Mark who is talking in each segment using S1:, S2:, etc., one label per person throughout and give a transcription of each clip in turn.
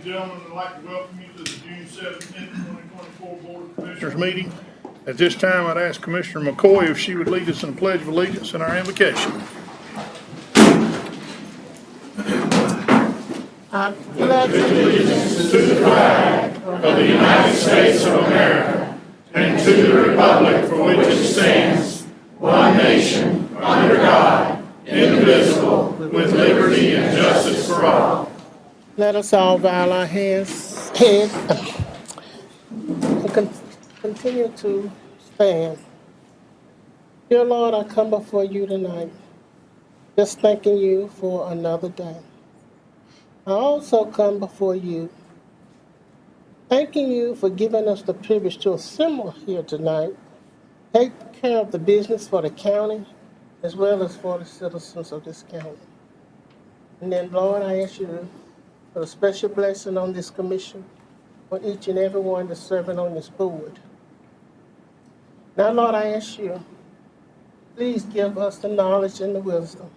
S1: and gentlemen, I'd like to welcome you to the June 17th, 2024 Board of Commissioners meeting. At this time, I'd ask Commissioner McCoy if she would lead us in the Pledge of Allegiance and our invocation.
S2: I pledge allegiance to the flag of the United States of America and to the republic for which it stands, one nation, under God, indivisible, with liberty and justice for all. Let us all bow our heads and continue to stand. Dear Lord, I come before you tonight, just thanking you for another day. I also come before you, thanking you for giving us the privilege to assemble here tonight, take care of the business for the county, as well as for the citizens of this county. And then, Lord, I ask you for a special blessing on this commission, for each and every one that's serving on this board. Now, Lord, I ask you, please give us the knowledge and the wisdom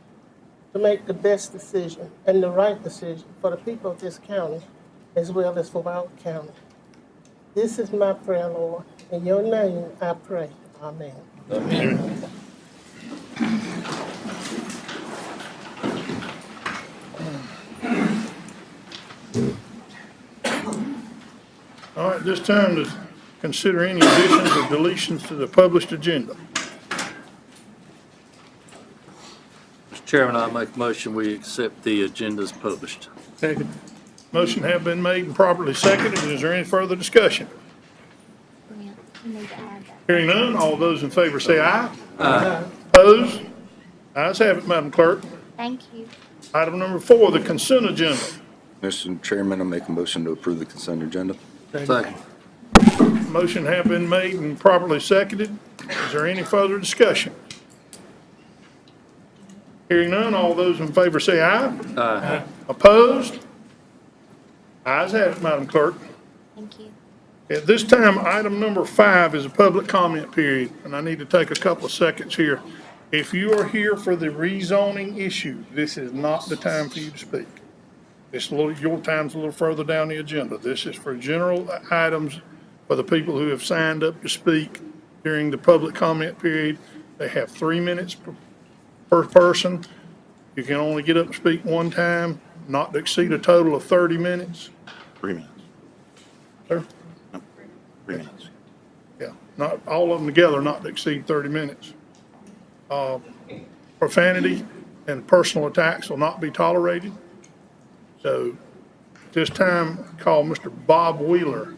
S2: to make the best decision and the right decision for the people of this county, as well as for our county. This is my prayer, Lord. In your name I pray. Amen.
S1: Amen. All right, this time to consider any additions or deletions to the published agenda.
S3: Mr. Chairman, I make a motion we accept the agenda as published.
S1: Second. Motion have been made and properly seconded. Is there any further discussion? Hearing none, all those in favor say aye.
S3: Aye.
S1: Opposed? Ayes have it, Madam Clerk.
S4: Thank you.
S1: Item number 4, the consent agenda.
S5: Mr. Chairman, I make a motion to approve the consent agenda.
S3: Second.
S1: Motion have been made and properly seconded. Is there any further discussion? Hearing none, all those in favor say aye.
S3: Aye.
S1: Opposed? Ayes have it, Madam Clerk.
S4: Thank you.
S1: At this time, item number 5 is a public comment period, and I need to take a couple of seconds here. If you are here for the rezoning issue, this is not the time for you to speak. Your time's a little further down the agenda. This is for general items for the people who have signed up to speak during the public comment period. They have 3 minutes per person. You can only get up and speak one time, not to exceed a total of 30 minutes.
S5: 3 minutes.
S1: Sir?
S5: 3 minutes.
S1: Yeah, not all of them together, not to exceed 30 minutes. Profanity and personal attacks will not be tolerated. So at this time, call Mr. Bob Wheeler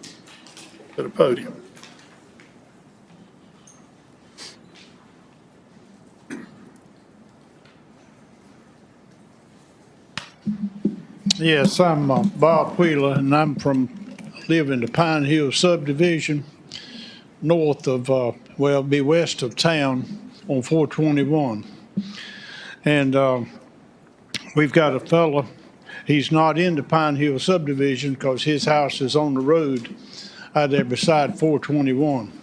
S1: to the podium.
S6: Yes, I'm Bob Wheeler, and I'm live in the Pine Hill subdivision, north of, be west of town on 421. And we've got a fella, he's not in the Pine Hill subdivision because his house is on the road out there beside 421.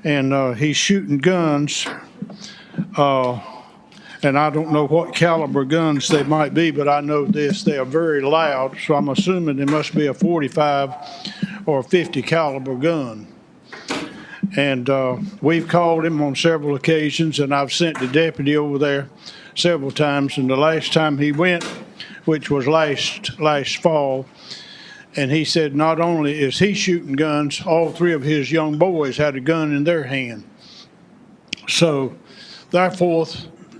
S6: And he's shooting guns, and I don't know what caliber guns they might be, but I know this, they are very loud, so I'm assuming they must be a 45 or 50 caliber gun. And we've called him on several occasions, and I've sent the deputy over there several times, and the last time he went, which was last fall, and he said not only is he shooting guns, all 3 of his young boys had a gun in their hand. So therefore,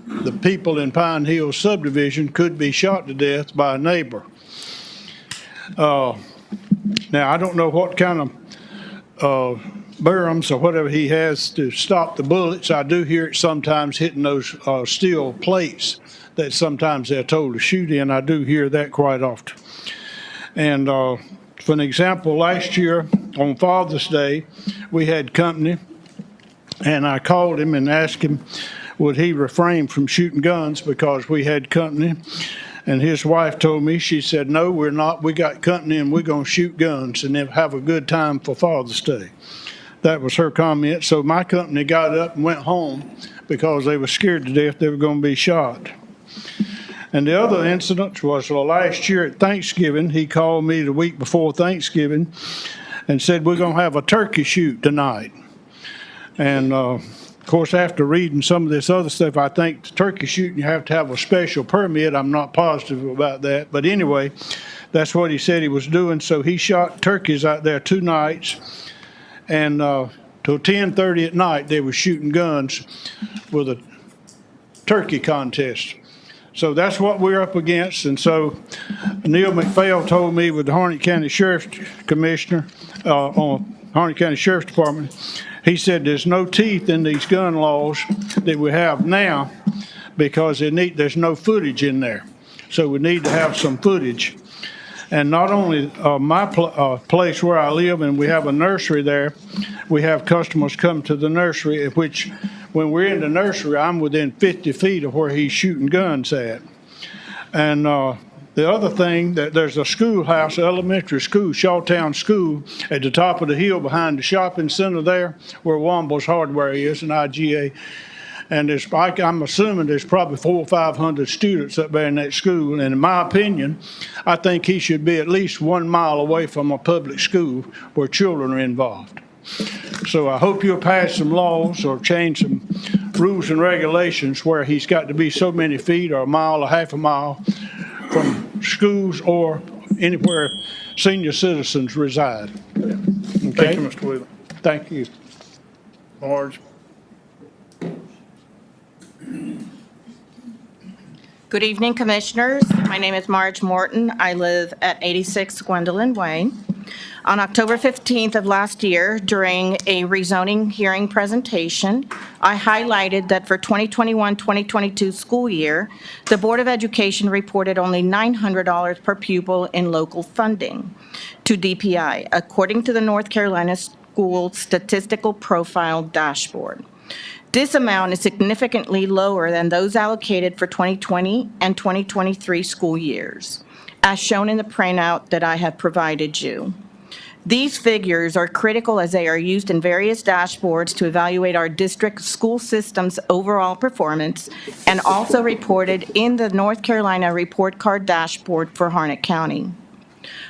S6: the people in Pine Hill subdivision could be shot to death by a neighbor. Now, I don't know what kind of barums or whatever he has to stop the bullets. I do hear it sometimes hitting those steel plates that sometimes they're told to shoot in. I do hear that quite often. And for an example, last year on Father's Day, we had company, and I called him and asked him would he refrain from shooting guns because we had company. And his wife told me, she said, no, we're not. We got company and we're going to shoot guns and then have a good time for Father's Day. That was her comment. So my company got up and went home because they were scared to death they were going to be shot. And the other incident was last year at Thanksgiving. He called me the week before Thanksgiving and said, we're going to have a turkey shoot tonight. And of course, after reading some of this other stuff, I think the turkey shooting, you have to have a special permit. I'm not positive about that. But anyway, that's what he said he was doing. So he shot turkeys out there 2 nights. And till 10:30 at night, they were shooting guns with a turkey contest. So that's what we're up against. And so Neil McPhail told me with the Harnett County Sheriff's Commissioner, on Harnett County Sheriff's Department, he said there's no teeth in these gun laws that we have now because there's no footage in there. So we need to have some footage. And not only my place where I live, and we have a nursery there, we have customers come to the nursery, which when we're in the nursery, I'm within 50 feet of where he's shooting guns at. And the other thing, that there's a schoolhouse, elementary school, Shawtown School, at the top of the hill behind the shopping center there, where Womble's Hardware is, and IGA. And I'm assuming there's probably 400 or 500 students up there in that school. And in my opinion, I think he should be at least 1 mile away from a public school where children are involved. So I hope you'll pass some laws or change some rules and regulations where he's got to be so many feet or a mile or half a mile from schools or anywhere senior citizens reside.
S1: Thank
S6: Okay?
S1: you, Mr. Wheeler.
S6: Thank you.
S1: Marge?
S7: Good evening, Commissioners. My name is Marge Morton. I live at 86 Gwendolyn Way. On October 15th of last year, during a rezoning hearing presentation, I highlighted that for 2021-2022 school year, the Board of Education reported only $900 per pupil in local funding to DPI, according to the North Carolina School Statistical Profile Dashboard. This amount is significantly lower than those allocated for 2020 and 2023 school years, as shown in the printout that I have provided you. These figures are critical as they are used in various dashboards to evaluate our district school system's overall performance and also reported in the North Carolina Report Card Dashboard for Harnett County.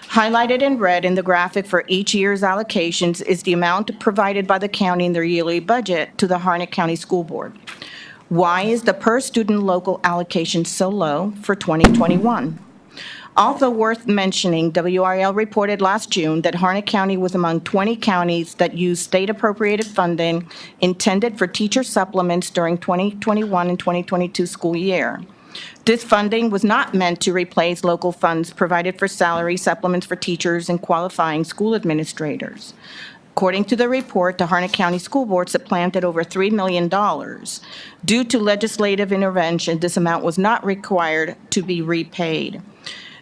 S7: Highlighted in red in the graphic for each year's allocations is the amount provided by the county in their yearly budget to the Harnett County School Board. Why is the per-student local allocation so low for 2021? Also worth mentioning, WRL reported last June that Harnett County was among 20 counties that used state-appropriated funding intended for teacher supplements during 2021 and 2022 school year. This funding was not meant to replace local funds provided for salary supplements for teachers and qualifying school administrators. According to the report, the Harnett County School Board supplanted over $3 million. Due to legislative intervention, this amount was not required to be repaid.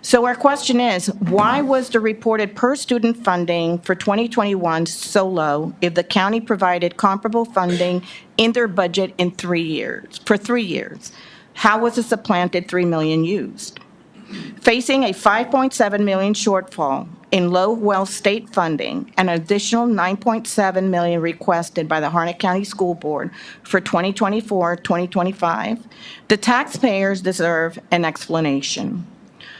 S7: So our question is, why was the reported per-student funding for 2021 so low if the county provided comparable funding in their budget in 3 years, for 3 years? How was the supplanted $3 million used? Facing a $5.7 million shortfall in low-wealth state funding, an additional $9.7 million requested by the Harnett County School Board for 2024-2025, the taxpayers deserve an explanation.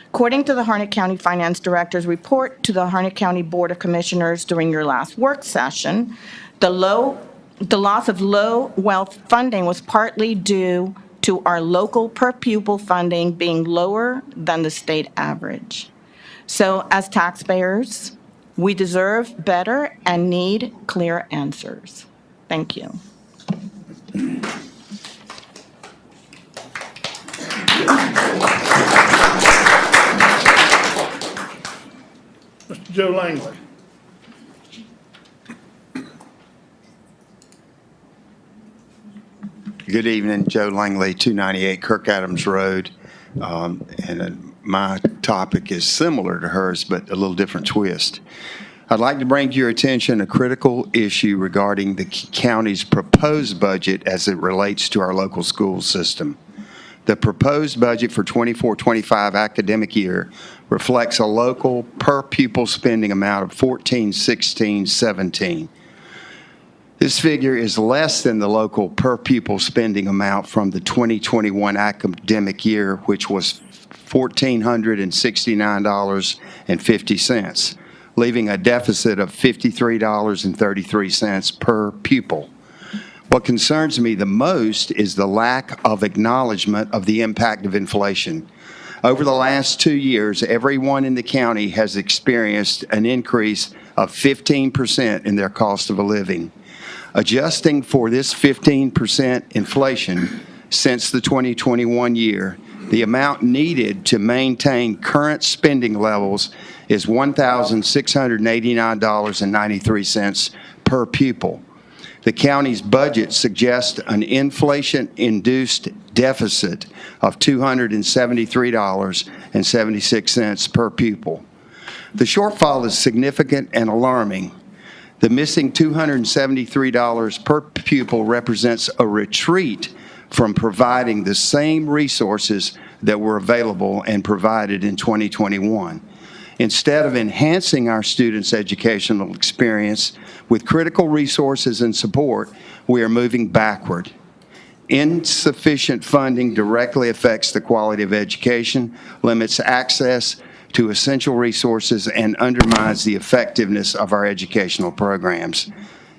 S7: According to the Harnett County Finance Director's report to the Harnett County Board of Commissioners during your last work session, the loss of low-wealth funding was partly due to our local per-pupil funding being lower than the state average. So as taxpayers, we deserve better and need clear answers. Thank you.
S1: Mr. Joe Langley?
S8: Good evening, Joe Langley, 298 Kirk Adams Road. My topic is similar to hers, but a little different twist. I'd like to bring to your attention a critical issue regarding the county's proposed budget as it relates to our local school system. The proposed budget for 24-25 academic year reflects a local per-pupil spending amount of $14,1617. This figure is less than the local per-pupil spending amount from the 2021 academic year, which was $1,469.50, leaving a deficit of $53.33 per pupil. What concerns me the most is the lack of acknowledgement of the impact of inflation. Over the last 2 years, everyone in the county has experienced an increase of 15% in their cost of a living. Adjusting for this 15% inflation since the 2021 year, the amount needed to maintain current spending levels is $1,689.93 per pupil. The county's budget suggests an inflation-induced deficit of $273.76 per pupil. The shortfall is significant and alarming. The missing $273 per pupil represents a retreat from providing the same resources that were available and provided in 2021. Instead of enhancing our students' educational experience with critical resources and support, we are moving backward. Insufficient funding directly affects the quality of education, limits access to essential resources, and undermines the effectiveness of our educational programs.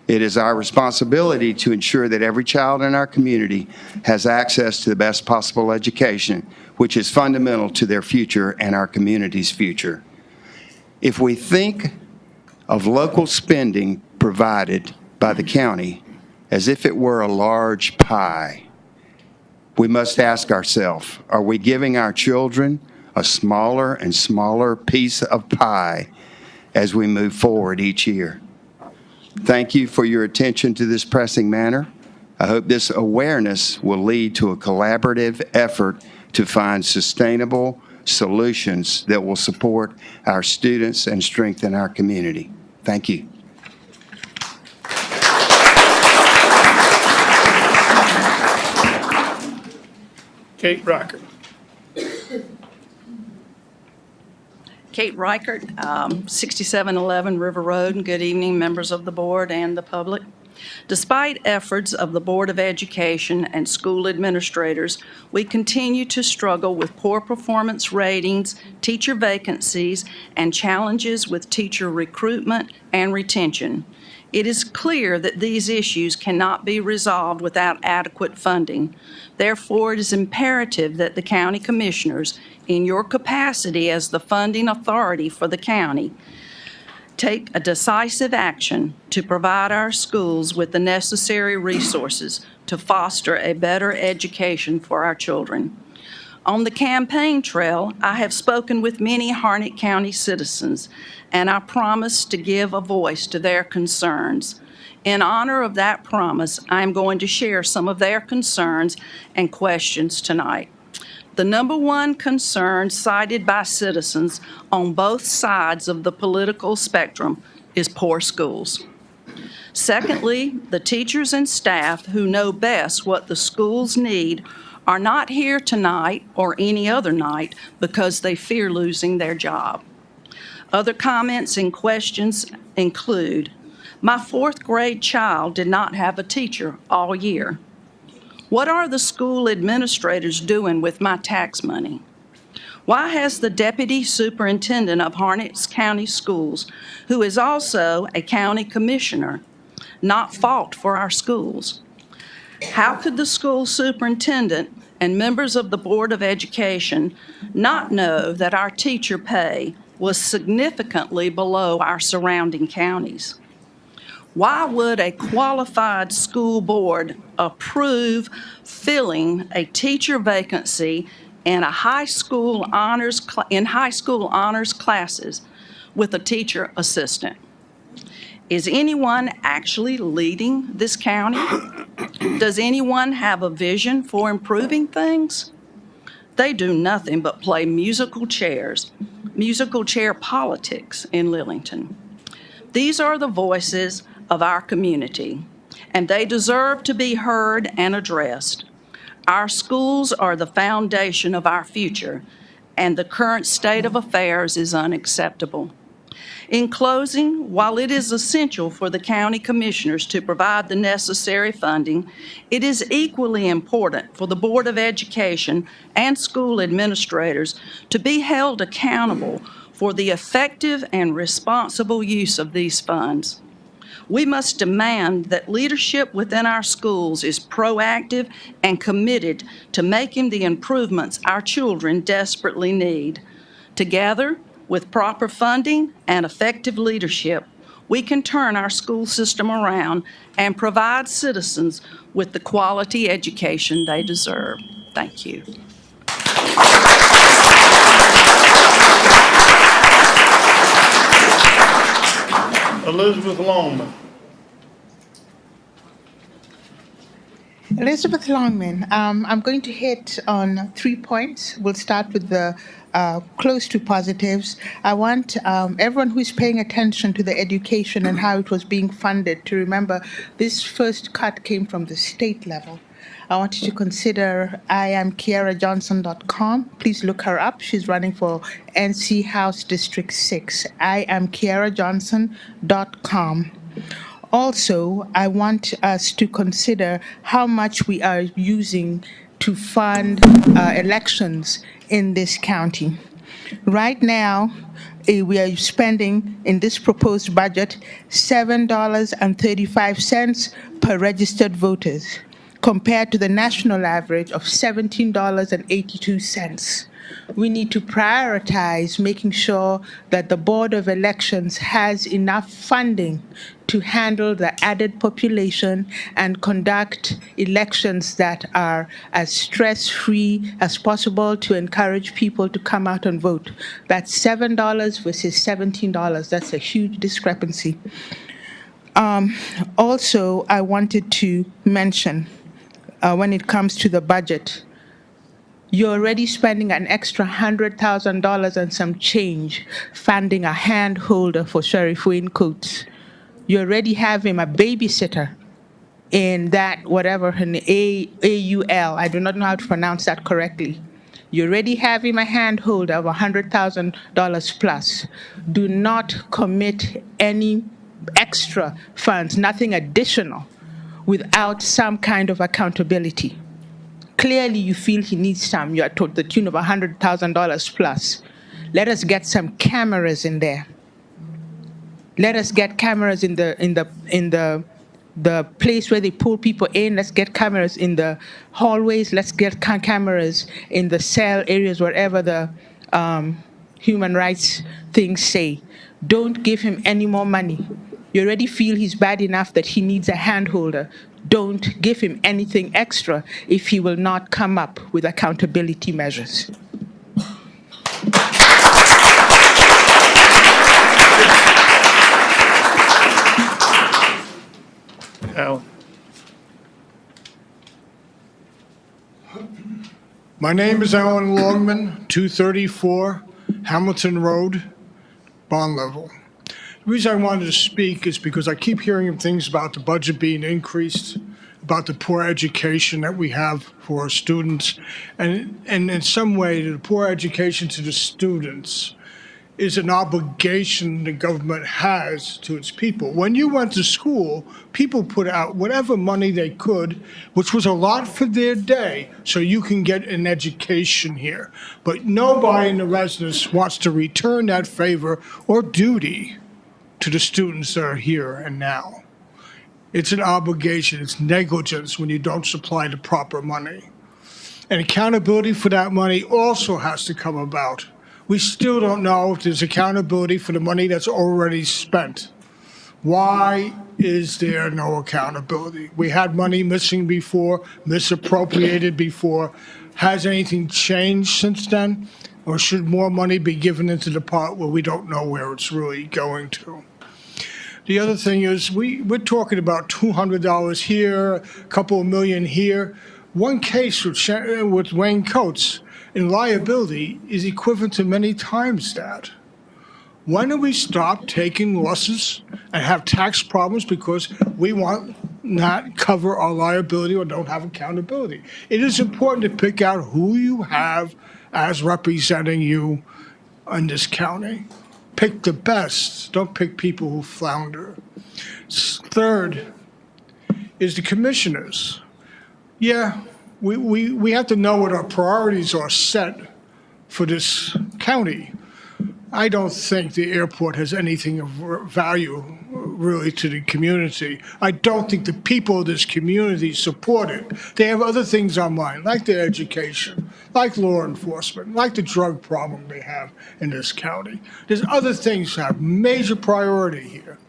S8: It is our responsibility to ensure that every child in our community has access to the best possible education, which is fundamental to their future and our community's future. If we think of local spending provided by the county as if it were a large pie, we must ask ourselves, are we giving our children a smaller and smaller piece of pie as we move forward each year? Thank you for your attention to this pressing matter. I hope this awareness will lead to a collaborative effort to find sustainable solutions that will support our students and strengthen our community. Thank you.
S1: Kate Reichert.
S9: Kate Reichert, 6711 River Road, and good evening, members of the board and the public. Despite efforts of the Board of Education and school administrators, we continue to struggle with poor performance ratings, teacher vacancies, and challenges with teacher recruitment and retention. It is clear that these issues cannot be resolved without adequate funding. Therefore, it is imperative that the county commissioners, in your capacity as the funding authority for the county, take a decisive action to provide our schools with the necessary resources to foster a better education for our children. On the campaign trail, I have spoken with many Harnett County citizens, and I promise to give a voice to their concerns. In honor of that promise, I am going to share some of their concerns and questions tonight. The number one concern cited by citizens on both sides of the political spectrum is poor schools. Secondly, the teachers and staff who know best what the schools need are not here tonight or any other night because they fear losing their job. Other comments and questions include, my fourth grade child did not have a teacher all year. What are the school administrators doing with my tax money? Why has the deputy superintendent of Harnett County Schools, who is also a county commissioner, not fought for our schools? How could the school superintendent and members of the Board of Education not know that our teacher pay was significantly below our surrounding counties? Why would a qualified school board approve filling a teacher vacancy in high school honors classes with a teacher assistant? Is anyone actually leading this county? Does anyone have a vision for improving things? They do nothing but play musical chair politics in Lillington. These are the voices of our community, and they deserve to be heard and addressed. Our schools are the foundation of our future, and the current state of affairs is unacceptable. In closing, while it is essential for the county commissioners to provide the necessary funding, it is equally important for the Board of Education and school administrators to be held accountable for the effective and responsible use of these funds. We must demand that leadership within our schools is proactive and committed to making the improvements our children desperately need. Together, with proper funding and effective leadership, we can turn our school system around and provide citizens with the quality education they deserve. Thank you.
S1: Elizabeth Longman.
S10: Elizabeth Longman, I'm going to hit on 3 points. We'll start with the close to positives. I want everyone who's paying attention to the education and how it was being funded to remember this first cut came from the state level. I want you to consider IamKiaraJohnson.com. Please look her up. She's running for NC House District 6. IamKiaraJohnson.com. Also, I want us to consider how much we are using to fund elections in this county. Right now, we are spending in this proposed budget $7.35 per registered voters, compared to the national average of $17.82. We need to prioritize making sure that the Board of Elections has enough funding to handle the added population and conduct elections that are as stress-free as possible to encourage people to come out and vote. That's $7 versus $17. That's a huge discrepancy. Also, I wanted to mention, when it comes to the budget, you're already spending an extra $100,000 and some change funding a hand holder for Sheriff Wayne Coates. You already have him a babysitter in that, whatever, an AUL. I do not know how to pronounce that correctly. You already have him a hand holder of $100,000 plus. Do not commit any extra funds, nothing additional, without some kind of accountability. Clearly, you feel he needs some. You are to the tune of $100,000 plus. Let us get some cameras in there. Let us get cameras in the place where they pull people in. Let's get cameras in the hallways. Let's get cameras in the cell areas, wherever the human rights things say. Don't give him any more money. You already feel he's bad enough that he needs a hand holder. Don't give him anything extra if he will not come up with accountability measures.
S1: Alan.
S11: My name is Alan Longman, 234 Hamilton Road, Bond Level. The reason I wanted to speak is because I keep hearing things about the budget being increased, about the poor education that we have for our students, and in some way, the poor education to the students is an obligation the government has to its people. When you went to school, people put out whatever money they could, which was a lot for their day, so you can get an education here. But nobody in the residence wants to return that favor or duty to the students that are here and now. It's an obligation, it's negligence when you don't supply the proper money. And accountability for that money also has to come about. We still don't know if there's accountability for the money that's already spent. Why is there no accountability? We had money missing before, misappropriated before. Has anything changed since then? Or should more money be given into the pot where we don't know where it's really going to? The other thing is we're talking about $200 here, a couple of million here. One case with Wayne Coates in liability is equivalent to many times that. When do we stop taking losses and have tax problems because we want not cover our liability or don't have accountability? It is important to pick out who you have as representing you in this county. Pick the best. Don't pick people who flounder. Third is the commissioners. Yeah, we have to know what our priorities are set for this county. I don't think the airport has anything of value really to the community. I don't think the people of this community support it. They have other things on mind, like their education, like law enforcement, like the drug problem they have in this county. There's other things that have major priority here.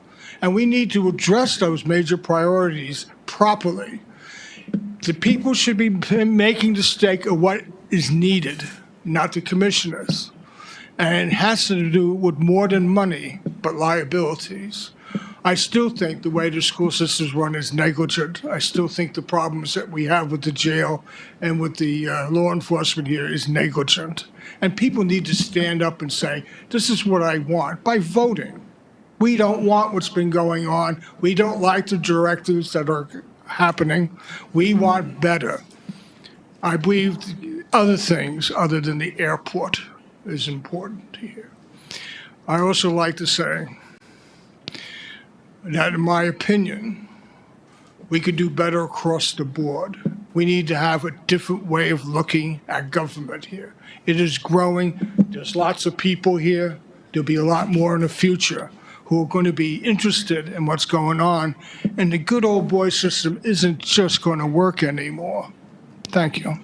S11: And we need to address those major priorities properly. The people should be making the stake of what is needed, not the commissioners. And it has to do with more than money, but liabilities. I still think the way the school system's run is negligent. I still think the problems that we have with the jail and with the law enforcement here is negligent. And people need to stand up and say, this is what I want, by voting. We don't want what's been going on. We don't like the directives that are happening. We want better. I believe other things other than the airport is important here. I also like to say that, in my opinion, we could do better across the board. We need to have a different way of looking at government here. It is growing. There's lots of people here. There'll be a lot more in the future who are going to be interested in what's going on. And the good old boy system isn't just going to work anymore. Thank you.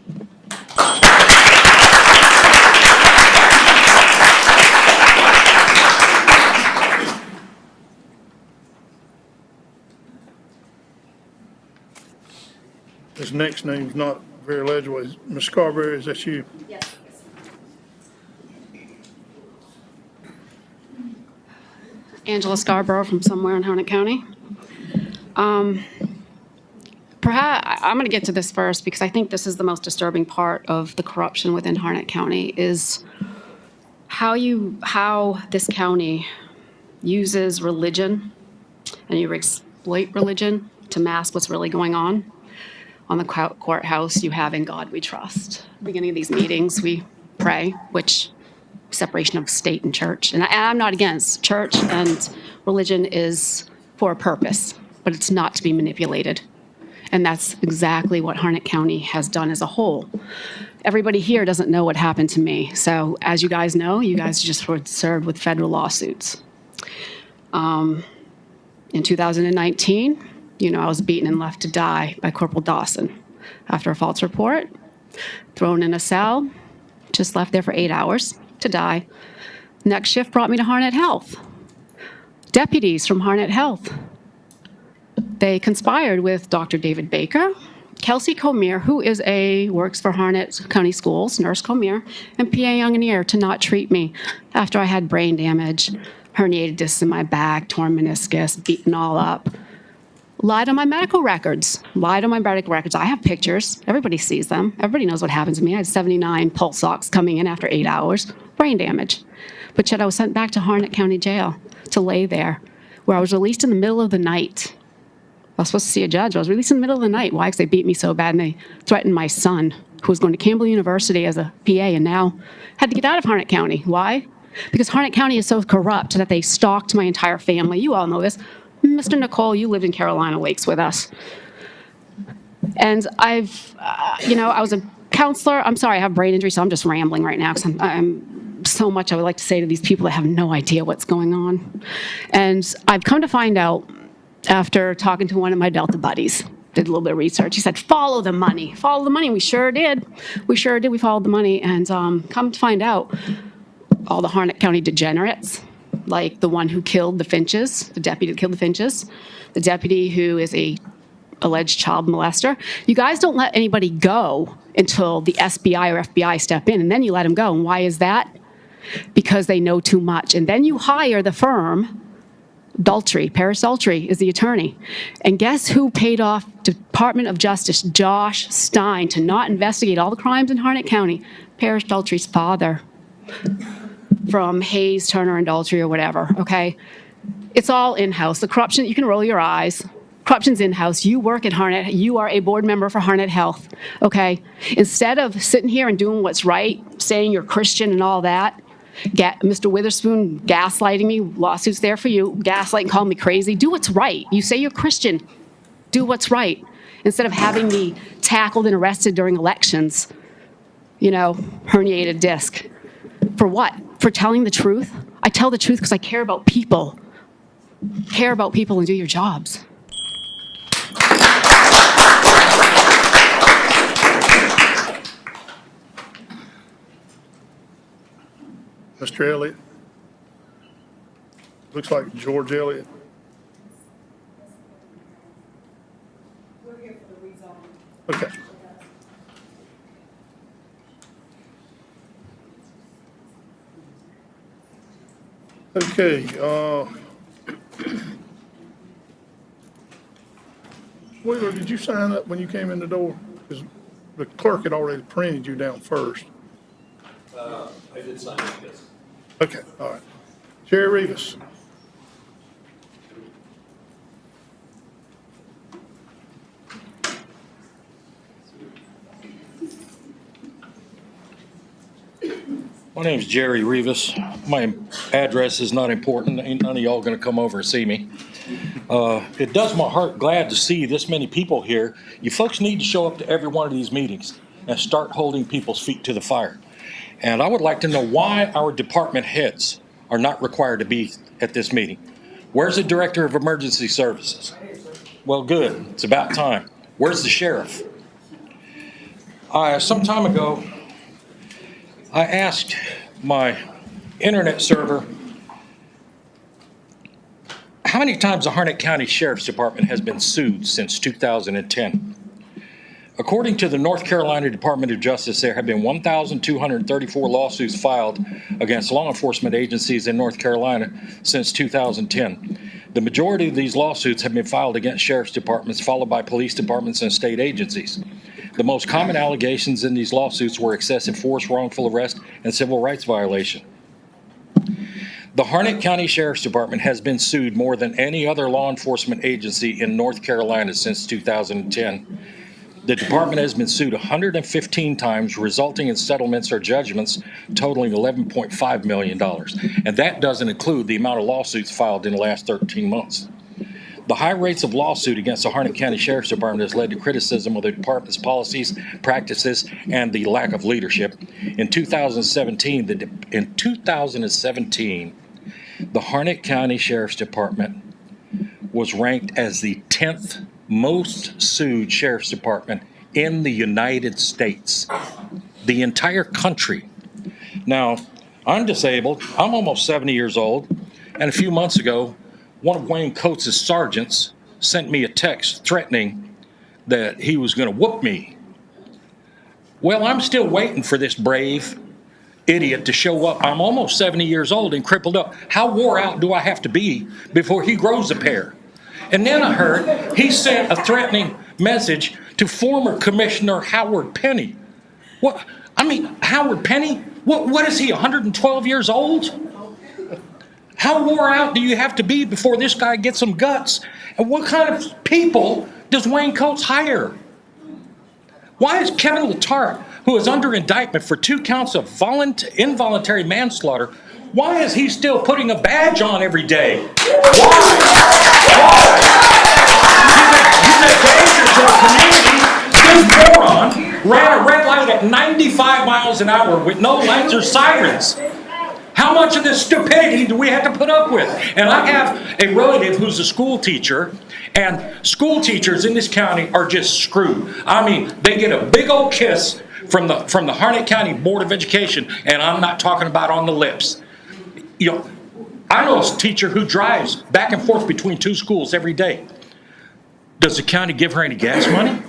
S1: This next name's not very legible. Ms. Scarborough, is that you?
S12: Yes. Angela Scarborough from somewhere in Harnett County. Perhaps I'm going to get to this first because I think this is the most disturbing part of the corruption within Harnett County is how this county uses religion and you exploit religion to mask what's really going on. On the courthouse, you have "In God We Trust." Beginning of these meetings, we pray, which separation of state and church. And I'm not against church, and religion is for a purpose, but it's not to be manipulated. And that's exactly what Harnett County has done as a whole. Everybody here doesn't know what happened to me. So as you guys know, you guys just were served with federal lawsuits. In 2019, I was beaten and left to die by Corporal Dawson after a false report, thrown in a cell, just left there for 8 hours to die. Next shift brought me to Harnett Health. Deputies from Harnett Health. They conspired with Dr. David Baker, Kelsey Comier, who works for Harnett County Schools, Nurse Comier, and PA Younginier to not treat me after I had brain damage, herniated discs in my back, torn meniscus, beaten all up. Lied on my medical records. I have pictures. Everybody sees them. Everybody knows what happened to me. I had 79 pulse ox coming in after 8 hours, brain damage. But yet I was sent back to Harnett County Jail to lay there, where I was released in the middle of the night. I was supposed to see a judge. I was released in the middle of the night. Why? Because they beat me so bad and they threatened my son, who was going to Campbell University as a PA and now had to get out of Harnett County. Why? Because Harnett County is so corrupt that they stalked my entire family. You all know this. Mr. Nicole, you lived in Carolina Lakes with us. And I was a counselor. I'm sorry, I have brain injury, so I'm just rambling right now because I'm so much I would like to say to these people that have no idea what's going on. And I've come to find out after talking to one of my Delta buddies, did a little bit of research. He said, follow the money. Follow the money. We sure did. We followed the money. And come to find out, all the Harnett County degenerates, like the one who killed the Finches, the deputy that killed the Finches, the deputy who is a alleged child molester. You guys don't let anybody go until the SBI or FBI step in, and then you let them go. And why is that? Because they know too much. And then you hire the firm, Paris Daltrey is the attorney. And guess who paid off Department of Justice Josh Stein to not investigate all the crimes in Harnett County? Paris Daltrey's father. From Hayes, Turner, and Daltrey or whatever, okay? It's all in-house. The corruption, you can roll your eyes. Corruption's in-house. You work at Harnett. You are a board member for Harnett Health, okay? Instead of sitting here and doing what's right, saying you're Christian and all that, Mr. Witherspoon gaslighting me, lawsuits there for you, gaslighting, calling me crazy. Do what's right. You say you're Christian. Do what's right. Instead of having me tackled and arrested during elections, herniated disc. For what? For telling the truth? I tell the truth because I care about people. Care about people and do your jobs.
S1: Mr. Elliott? Looks like George Elliott. Okay. Okay, Wheeler, did you sign up when you came in the door? Because the clerk had already printed you down first.
S3: I did sign it, yes.
S1: Okay, all right. Jerry Rivas.
S13: My name's Jerry Rivas. My address is not important. Ain't none of y'all gonna come over and see me. It does my heart glad to see this many people here. You folks need to show up to every one of these meetings and start holding people's feet to the fire. And I would like to know why our department heads are not required to be at this meeting. Where's the Director of Emergency Services? Well, good. It's about time. Where's the sheriff? Some time ago, I asked my internet server how many times the Harnett County Sheriff's Department has been sued since 2010. According to the North Carolina Department of Justice, there have been 1,234 lawsuits filed against law enforcement agencies in North Carolina since 2010. The majority of these lawsuits have been filed against sheriff's departments, followed by police departments and state agencies. The most common allegations in these lawsuits were excessive force, wrongful arrest, and civil rights violation. The Harnett County Sheriff's Department has been sued more than any other law enforcement agency in North Carolina since 2010. The department has been sued 115 times, resulting in settlements or judgments totaling $11.5 million. And that doesn't include the amount of lawsuits filed in the last 13 months. The high rates of lawsuit against the Harnett County Sheriff's Department has led to criticism of the department's policies, practices, and the lack of leadership. In 2017, the Harnett County Sheriff's Department was ranked as the 10th most sued sheriff's department in the United States, the entire country. Now, I'm disabled. I'm almost 70 years old. And a few months ago, one of Wayne Coates' sergeants sent me a text threatening that he was going to whoop me. Well, I'm still waiting for this brave idiot to show up. I'm almost 70 years old and crippled up. How wore out do I have to be before he grows a pair? And then I heard he sent a threatening message to former Commissioner Howard Penny. What? I mean, Howard Penny? What is he, 112 years old? How wore out do you have to be before this guy gets some guts? And what kind of people does Wayne Coates hire? Why is Kevin Letarte, who is under indictment for 2 counts of involuntary manslaughter, why is he still putting a badge on every day? Why? He's a danger to the community. This moron ran a red light at 95 miles an hour with no lights or sirens. How much of this stupidity do we have to put up with? And I have a relative who's a school teacher, and school teachers in this county are just screwed. I mean, they get a big old kiss from the Harnett County Board of Education, and I'm not talking about on the lips. You know, I know a teacher who drives back and forth between 2 schools every day. Does the county give her any gas money?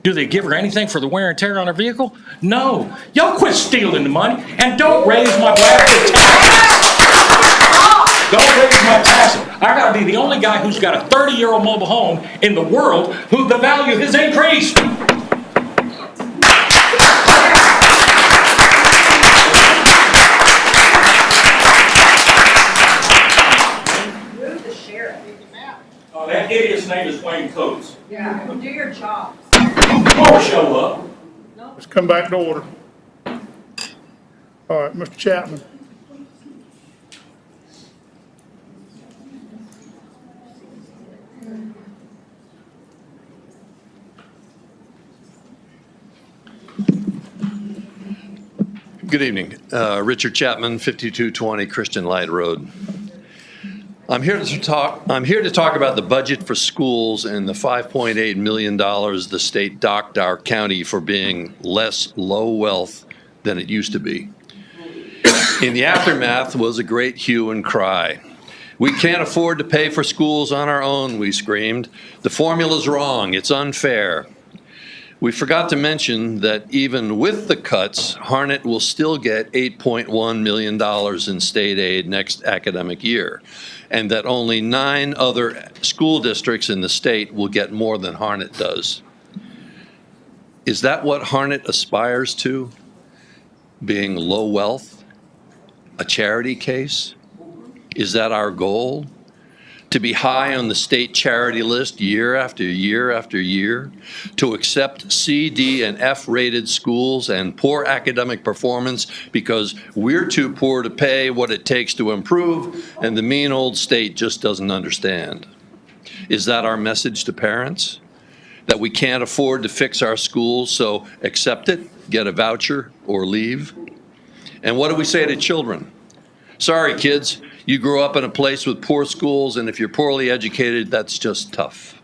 S13: Do they give her anything for the wear and tear on her vehicle? No. Y'all quit stealing the money and don't raise my blasted taxes. Don't raise my taxes. I gotta be the only guy who's got a 30-year-old mobile home in the world who the value has increased. That idiot's name is Wayne Coates.
S9: Yeah, do your job.
S13: Or show up.
S1: Let's come back to order. All right, Mr. Chapman.
S14: Good evening. Richard Chapman, 5220 Christian Light Road. I'm here to talk about the budget for schools and the $5.8 million the state docked our county for being less low wealth than it used to be. In the aftermath was a great hue and cry. We can't afford to pay for schools on our own, we screamed. The formula's wrong, it's unfair. We forgot to mention that even with the cuts, Harnett will still get $8.1 million in state aid next academic year, and that only 9 other school districts in the state will get more than Harnett does. Is that what Harnett aspires to? Being low wealth? A charity case? Is that our goal? To be high on the state charity list year after year after year? To accept C, D, and F rated schools and poor academic performance because we're too poor to pay what it takes to improve and the mean old state just doesn't understand? Is that our message to parents? That we can't afford to fix our schools, so accept it, get a voucher, or leave? And what do we say to children? Sorry, kids. You grew up in a place with poor schools, and if you're poorly educated, that's just tough.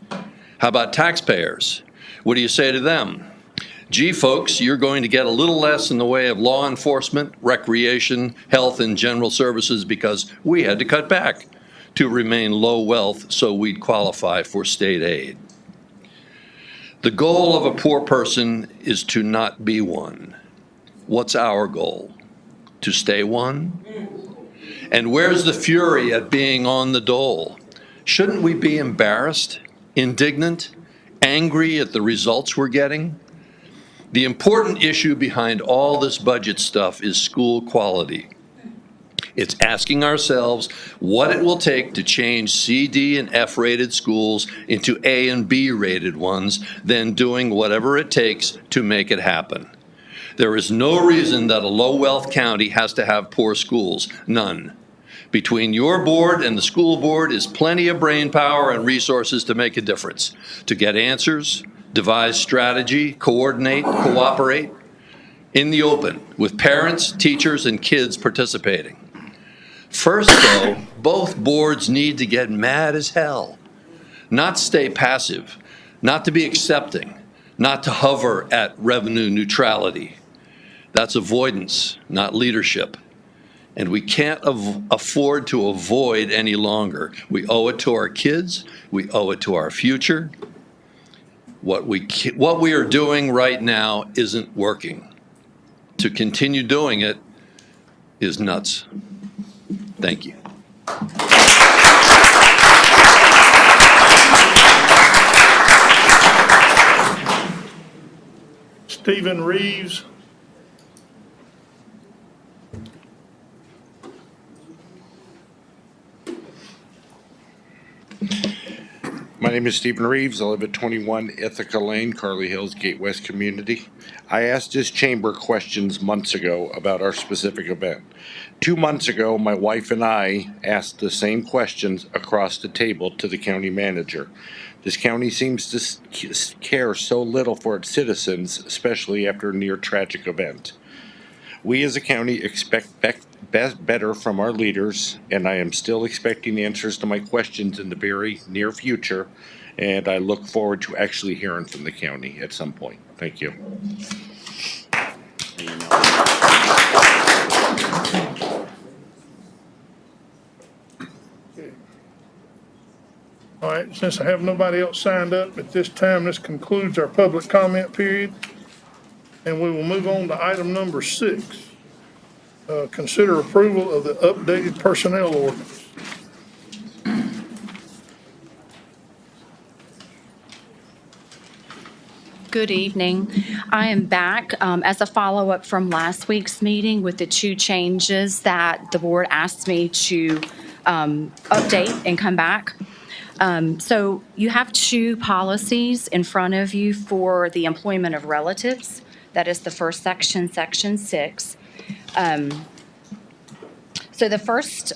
S14: How about taxpayers? What do you say to them? Gee, folks, you're going to get a little less in the way of law enforcement, recreation, health, and general services because we had to cut back to remain low wealth so we'd qualify for state aid. The goal of a poor person is to not be one. What's our goal? To stay one? And where's the fury at being on the dole? Shouldn't we be embarrassed, indignant, angry at the results we're getting? The important issue behind all this budget stuff is school quality. It's asking ourselves what it will take to change C, D, and F rated schools into A and B rated ones, then doing whatever it takes to make it happen. There is no reason that a low-wealth county has to have poor schools, none. Between your board and the school board is plenty of brain power and resources to make a difference, to get answers, devise strategy, coordinate, cooperate, in the open, with parents, teachers, and kids participating. First, though, both boards need to get mad as hell, not stay passive, not to be accepting, not to hover at revenue neutrality. That's avoidance, not leadership. And we can't afford to avoid any longer. We owe it to our kids. We owe it to our future. What we are doing right now isn't working. To continue doing it is nuts. Thank you.
S1: Stephen Reeves.
S15: My name is Stephen Reeves. I live at 21 Ithaca Lane, Carly Hills, Gate West community. I asked this chamber questions months ago about our specific event. 2 months ago, my wife and I asked the same questions across the table to the county manager. This county seems to care so little for its citizens, especially after a near tragic event. We as a county expect better from our leaders, and I am still expecting answers to my questions in the very near future, and I look forward to actually hearing from the county at some point. Thank you.
S1: All right, since I have nobody else signed up at this time, this concludes our public comment period. And we will move on to item number 6. Consider approval of the updated personnel ordinance.
S16: Good evening. I am back as a follow-up from last week's meeting with the 2 changes that the board asked me to update and come back. So you have 2 policies in front of you for the employment of relatives. That is the first section, section 6. So the first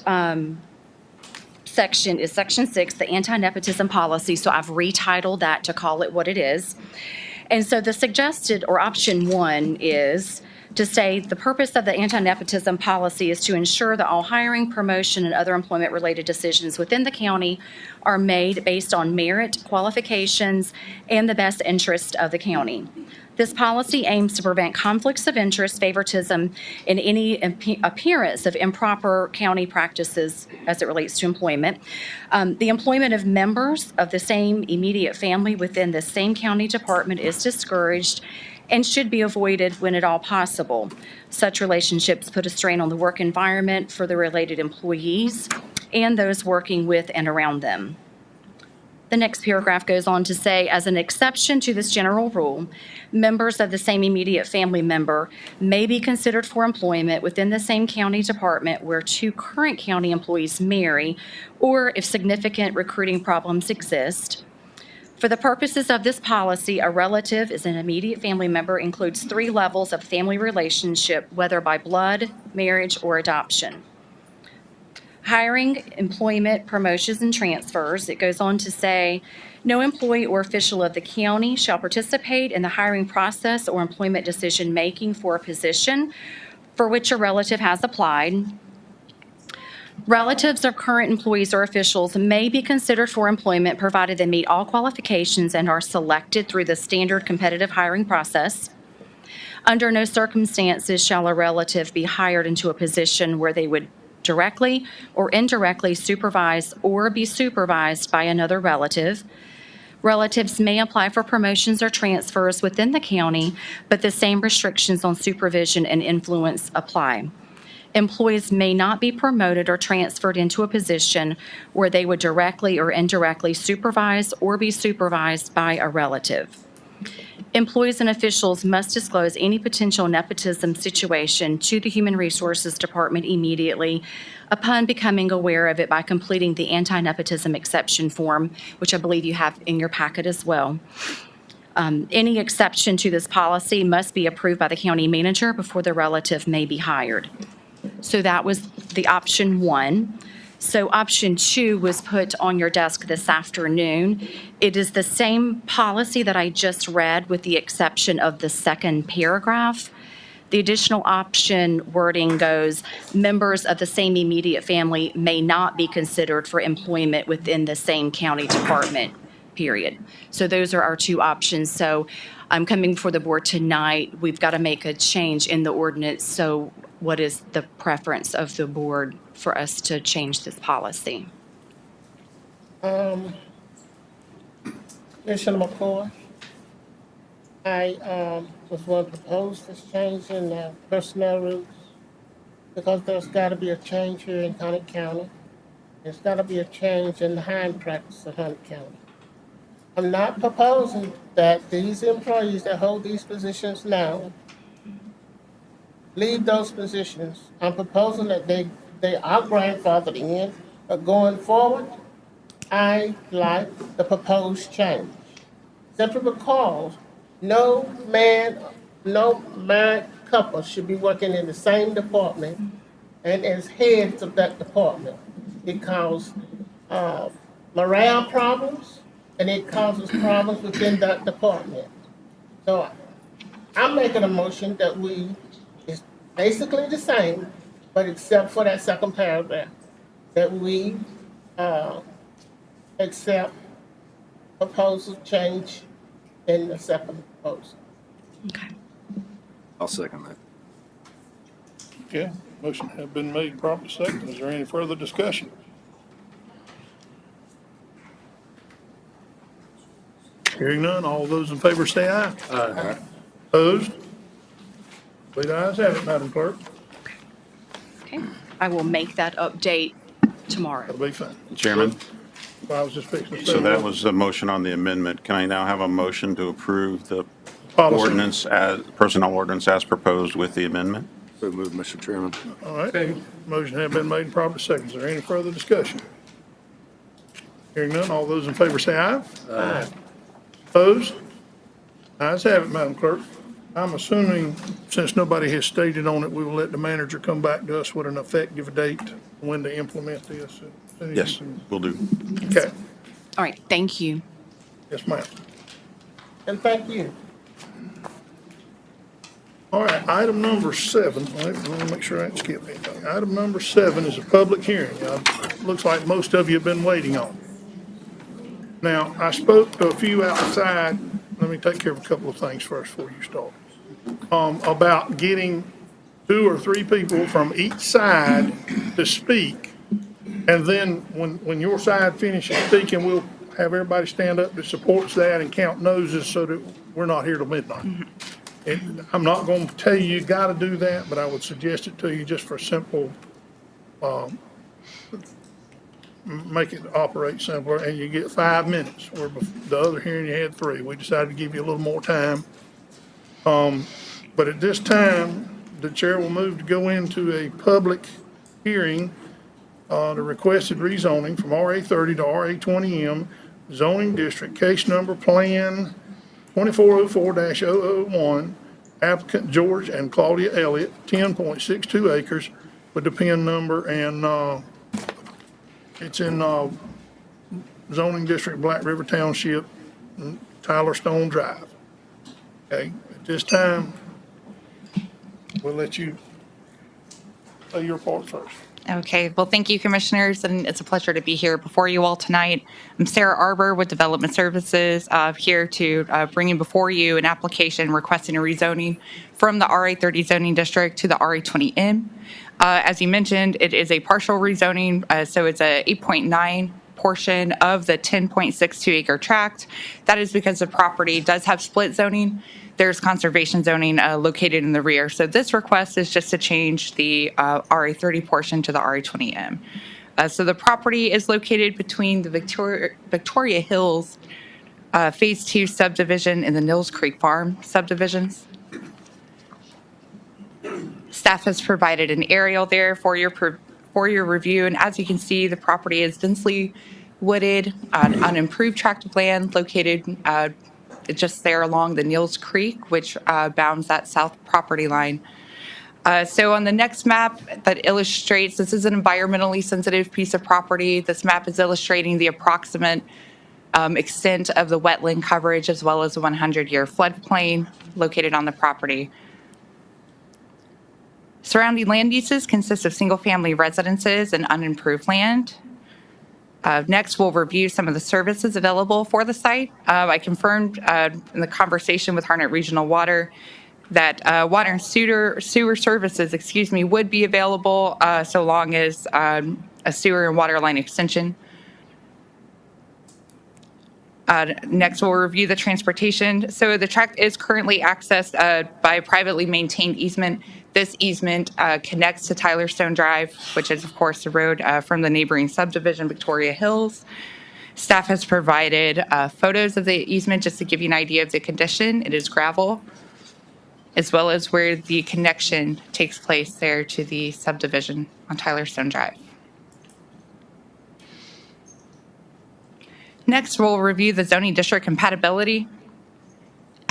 S16: section is section 6, the anti-nepotism policy. So I've retitled that to call it what it is. And so the suggested, or option 1, is to say the purpose of the anti-nepotism policy is to ensure that all hiring, promotion, and other employment-related decisions within the county are made based on merit, qualifications, and the best interest of the county. This policy aims to prevent conflicts of interest, favoritism, and any appearance of improper county practices as it relates to employment. The employment of members of the same immediate family within the same county department is discouraged and should be avoided when at all possible. Such relationships put a strain on the work environment for the related employees and those working with and around them. The next paragraph goes on to say, as an exception to this general rule, members of the same immediate family member may be considered for employment within the same county department where two current county employees marry, or if significant recruiting problems exist. For the purposes of this policy, a relative is an immediate family member includes 3 levels of family relationship, whether by blood, marriage, or adoption. Hiring, employment, promotions, and transfers, it goes on to say, no employee or official of the county shall participate in the hiring process or employment decision-making for a position for which a relative has applied. Relatives of current employees or officials may be considered for employment provided they meet all qualifications and are selected through the standard competitive hiring process. Under no circumstances shall a relative be hired into a position where they would directly or indirectly supervise or be supervised by another relative. Relatives may apply for promotions or transfers within the county, but the same restrictions on supervision and influence apply. Employees may not be promoted or transferred into a position where they would directly or indirectly supervise or be supervised by a relative. Employees and officials must disclose any potential nepotism situation to the Human Resources Department immediately upon becoming aware of it by completing the anti-nepotism exception form, which I believe you have in your packet as well. Any exception to this policy must be approved by the county manager before the relative may be hired. So that was the option 1. So option 2 was put on your desk this afternoon. It is the same policy that I just read with the exception of the second paragraph. The additional option wording goes, members of the same immediate family may not be considered for employment within the same county department, period. So those are our 2 options. So I'm coming before the board tonight. We've got to make a change in the ordinance. So what is the preference of the board for us to change this policy?
S2: Commissioner McCoy, I was going to propose this change in the personnel rules because there's got to be a change here in Hunt County. There's got to be a change in the hiring practice of Hunt County. I'm not proposing that these employees that hold these positions now leave those positions. I'm proposing that they are grandfathered in, but going forward, I like the proposed change. Simply because no married couple should be working in the same department and as heads of that department. It causes morale problems and it causes problems within that department. So I'm making a motion that it's basically the same, but except for that second paragraph, that we accept proposal change in the second proposal.
S16: Okay.
S5: I'll second that.
S1: Okay, motion has been made, properly second. Is there any further discussion? Hearing none, all those in favor say aye. Aye. Opposed? The ayes have it, Madam Clerk.
S16: Okay. I will make that update tomorrow.
S1: That'll be fine.
S17: Chairman,
S1: I was just fixing to say.
S17: so that was a motion on the amendment. Can I now have a motion to approve the
S1: Policy.
S17: ordinance as, personnel ordinance as proposed with the amendment?
S5: So moved, Mr. Chairman.
S1: All right, motion has been made and properly second. Is there any further discussion? Hearing none, all those in favor say aye. Aye. Opposed? Ayes have it, Madam Clerk. I'm assuming, since nobody has stated on it, we will let the manager come back to us with an effective date when to implement this.
S17: Yes, will do.
S1: Okay.
S16: All right. Thank you.
S1: Yes, ma'am.
S2: And thank you.
S1: All right, item number 7, let me make sure I didn't skip anything. Item number 7 is a public hearing. Looks like most of you have been waiting on. Now, I spoke to a few outside, let me take care of a couple of things first before you start. About getting 2 or 3 people from each side to speak. And then when your side finishes speaking, we'll have everybody stand up that supports that and count noses so that we're not here till midnight. And I'm not going to tell you got to do that, but I would suggest it to you just for simple, make it operate simpler, and you get 5 minutes, where the other hearing you had 3. We decided to give you a little more time. But at this time, the chair will move to go into a public hearing, the requested rezoning from RA 30 to RA 20M zoning district, case number plan 2404-001, applicant George and Claudia Elliott, 10.62 acres with the PIN number, and it's in zoning district, Black River Township, Tyler Stone Drive. Okay, at this time, we'll let you say your part first.
S18: Okay, well, thank you, Commissioners, and it's a pleasure to be here before you all tonight. I'm Sarah Arbor with Development Services, here to bring in before you an application requesting a rezoning from the RA 30 zoning district to the RA 20M. As you mentioned, it is a partial rezoning, so it's a 8.9 portion of the 10.62 acre tract. That is because the property does have split zoning. There's conservation zoning located in the rear. So this request is just to change the RA 30 portion to the RA 20M. So the property is located between the Victoria Hills Phase 2 subdivision and the Nils Creek Farm subdivisions. Staff has provided an aerial there for your review, and as you can see, the property is densely wooded on an improved tract of land located just there along the Nils Creek, which bounds that south property line. So on the next map that illustrates, this is an environmentally sensitive piece of property. This map is illustrating the approximate extent of the wetland coverage as well as the 100-year floodplain located on the property. Surrounding land uses consist of single-family residences and unimproved land. Next, we'll review some of the services available for the site. I confirmed in the conversation with Harnett Regional Water that water and sewer services, would be available so long as a sewer and water line extension. Next, we'll review the transportation. So the tract is currently accessed by a privately maintained easement. This easement connects to Tyler Stone Drive, which is, of course, the road from the neighboring subdivision, Victoria Hills. Staff has provided photos of the easement just to give you an idea of the condition. It is gravel, as well as where the connection takes place there to the subdivision on Tyler Stone Drive. Next, we'll review the zoning district compatibility.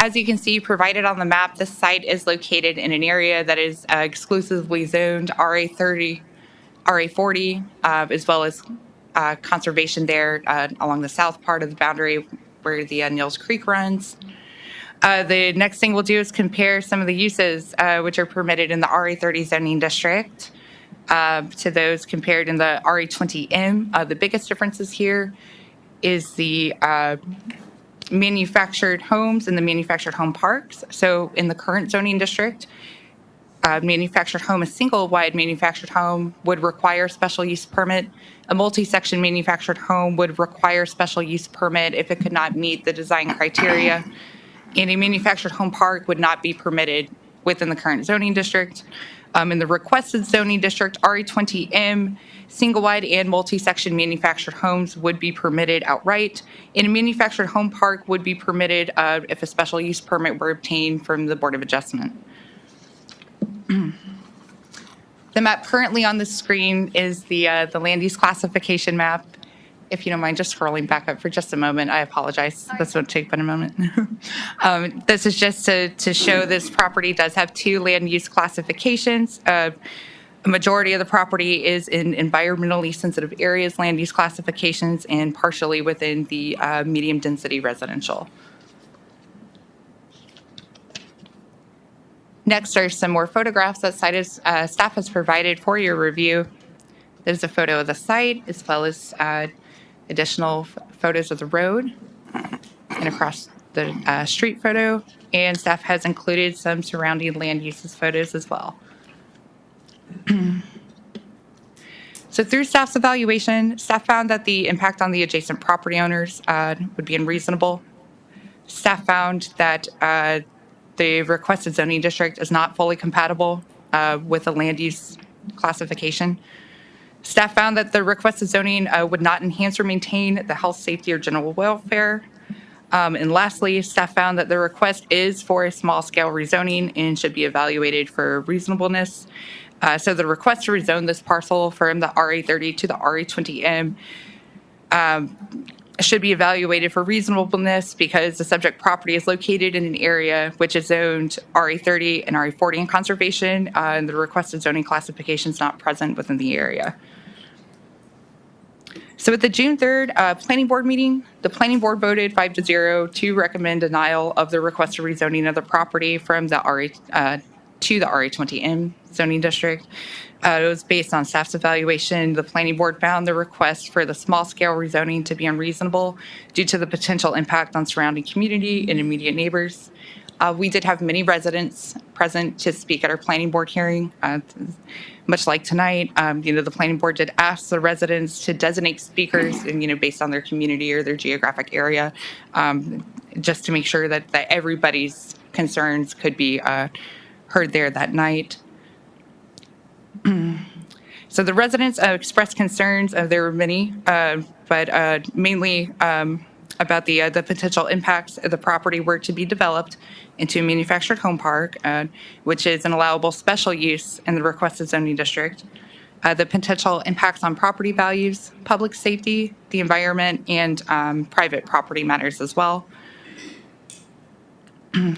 S18: As you can see provided on the map, this site is located in an area that is exclusively zoned RA 30, RA 40, as well as conservation there along the south part of the boundary where the Nils Creek runs. The next thing we'll do is compare some of the uses which are permitted in the RA 30 zoning district to those compared in the RA 20M. The biggest differences here is the manufactured homes and the manufactured home parks. So in the current zoning district, manufactured home, a single wide manufactured home would require a special use permit. A multi-section manufactured home would require a special use permit if it could not meet the design criteria. And a manufactured home park would not be permitted within the current zoning district. In the requested zoning district, RA20M, single-wide and multi-section manufactured homes would be permitted outright. And a manufactured home park would be permitted if a special use permit were obtained from the Board of Adjustment. The map currently on the screen is the land use classification map. If you don't mind just scrolling back up for just a moment, I apologize. This would take but a moment. This is just to show this property does have two land use classifications. A majority of the property is in environmentally sensitive areas land use classifications and partially within the medium density residential. Next are some more photographs that staff has provided for your review. There's a photo of the site as well as additional photos of the road and across the street photo. And staff has included some surrounding land uses photos as well. So through staff's evaluation, staff found that the impact on the adjacent property owners would be unreasonable. Staff found that the requested zoning district is not fully compatible with the land use classification. Staff found that the requested zoning would not enhance or maintain the health, safety, or general welfare. And lastly, staff found that the request is for a small-scale rezoning and should be evaluated for reasonableness. So the request to rezone this parcel from the RA30 to the RA20M should be evaluated for reasonableness because the subject property is located in an area which is zoned RA30 and RA40 in conservation, and the requested zoning classification is not present within the area. So at the June 3rd Planning Board meeting, the Planning Board voted 5-0 to recommend denial of the requested rezoning of the property from the to the RA20M zoning district. It was based on staff's evaluation. The Planning Board found the request for the small-scale rezoning to be unreasonable due to the potential impact on surrounding community and immediate neighbors. We did have many residents present to speak at our Planning Board hearing. Much like tonight, the Planning Board did ask the residents to designate speakers, and based on their community or their geographic area, just to make sure that everybody's concerns could be heard there that night. So the residents expressed concerns. There were many, but mainly about the potential impacts of the property were to be developed into a manufactured home park, which is an allowable special use in the requested zoning district. The potential impacts on property values, public safety, the environment, and private property matters as well.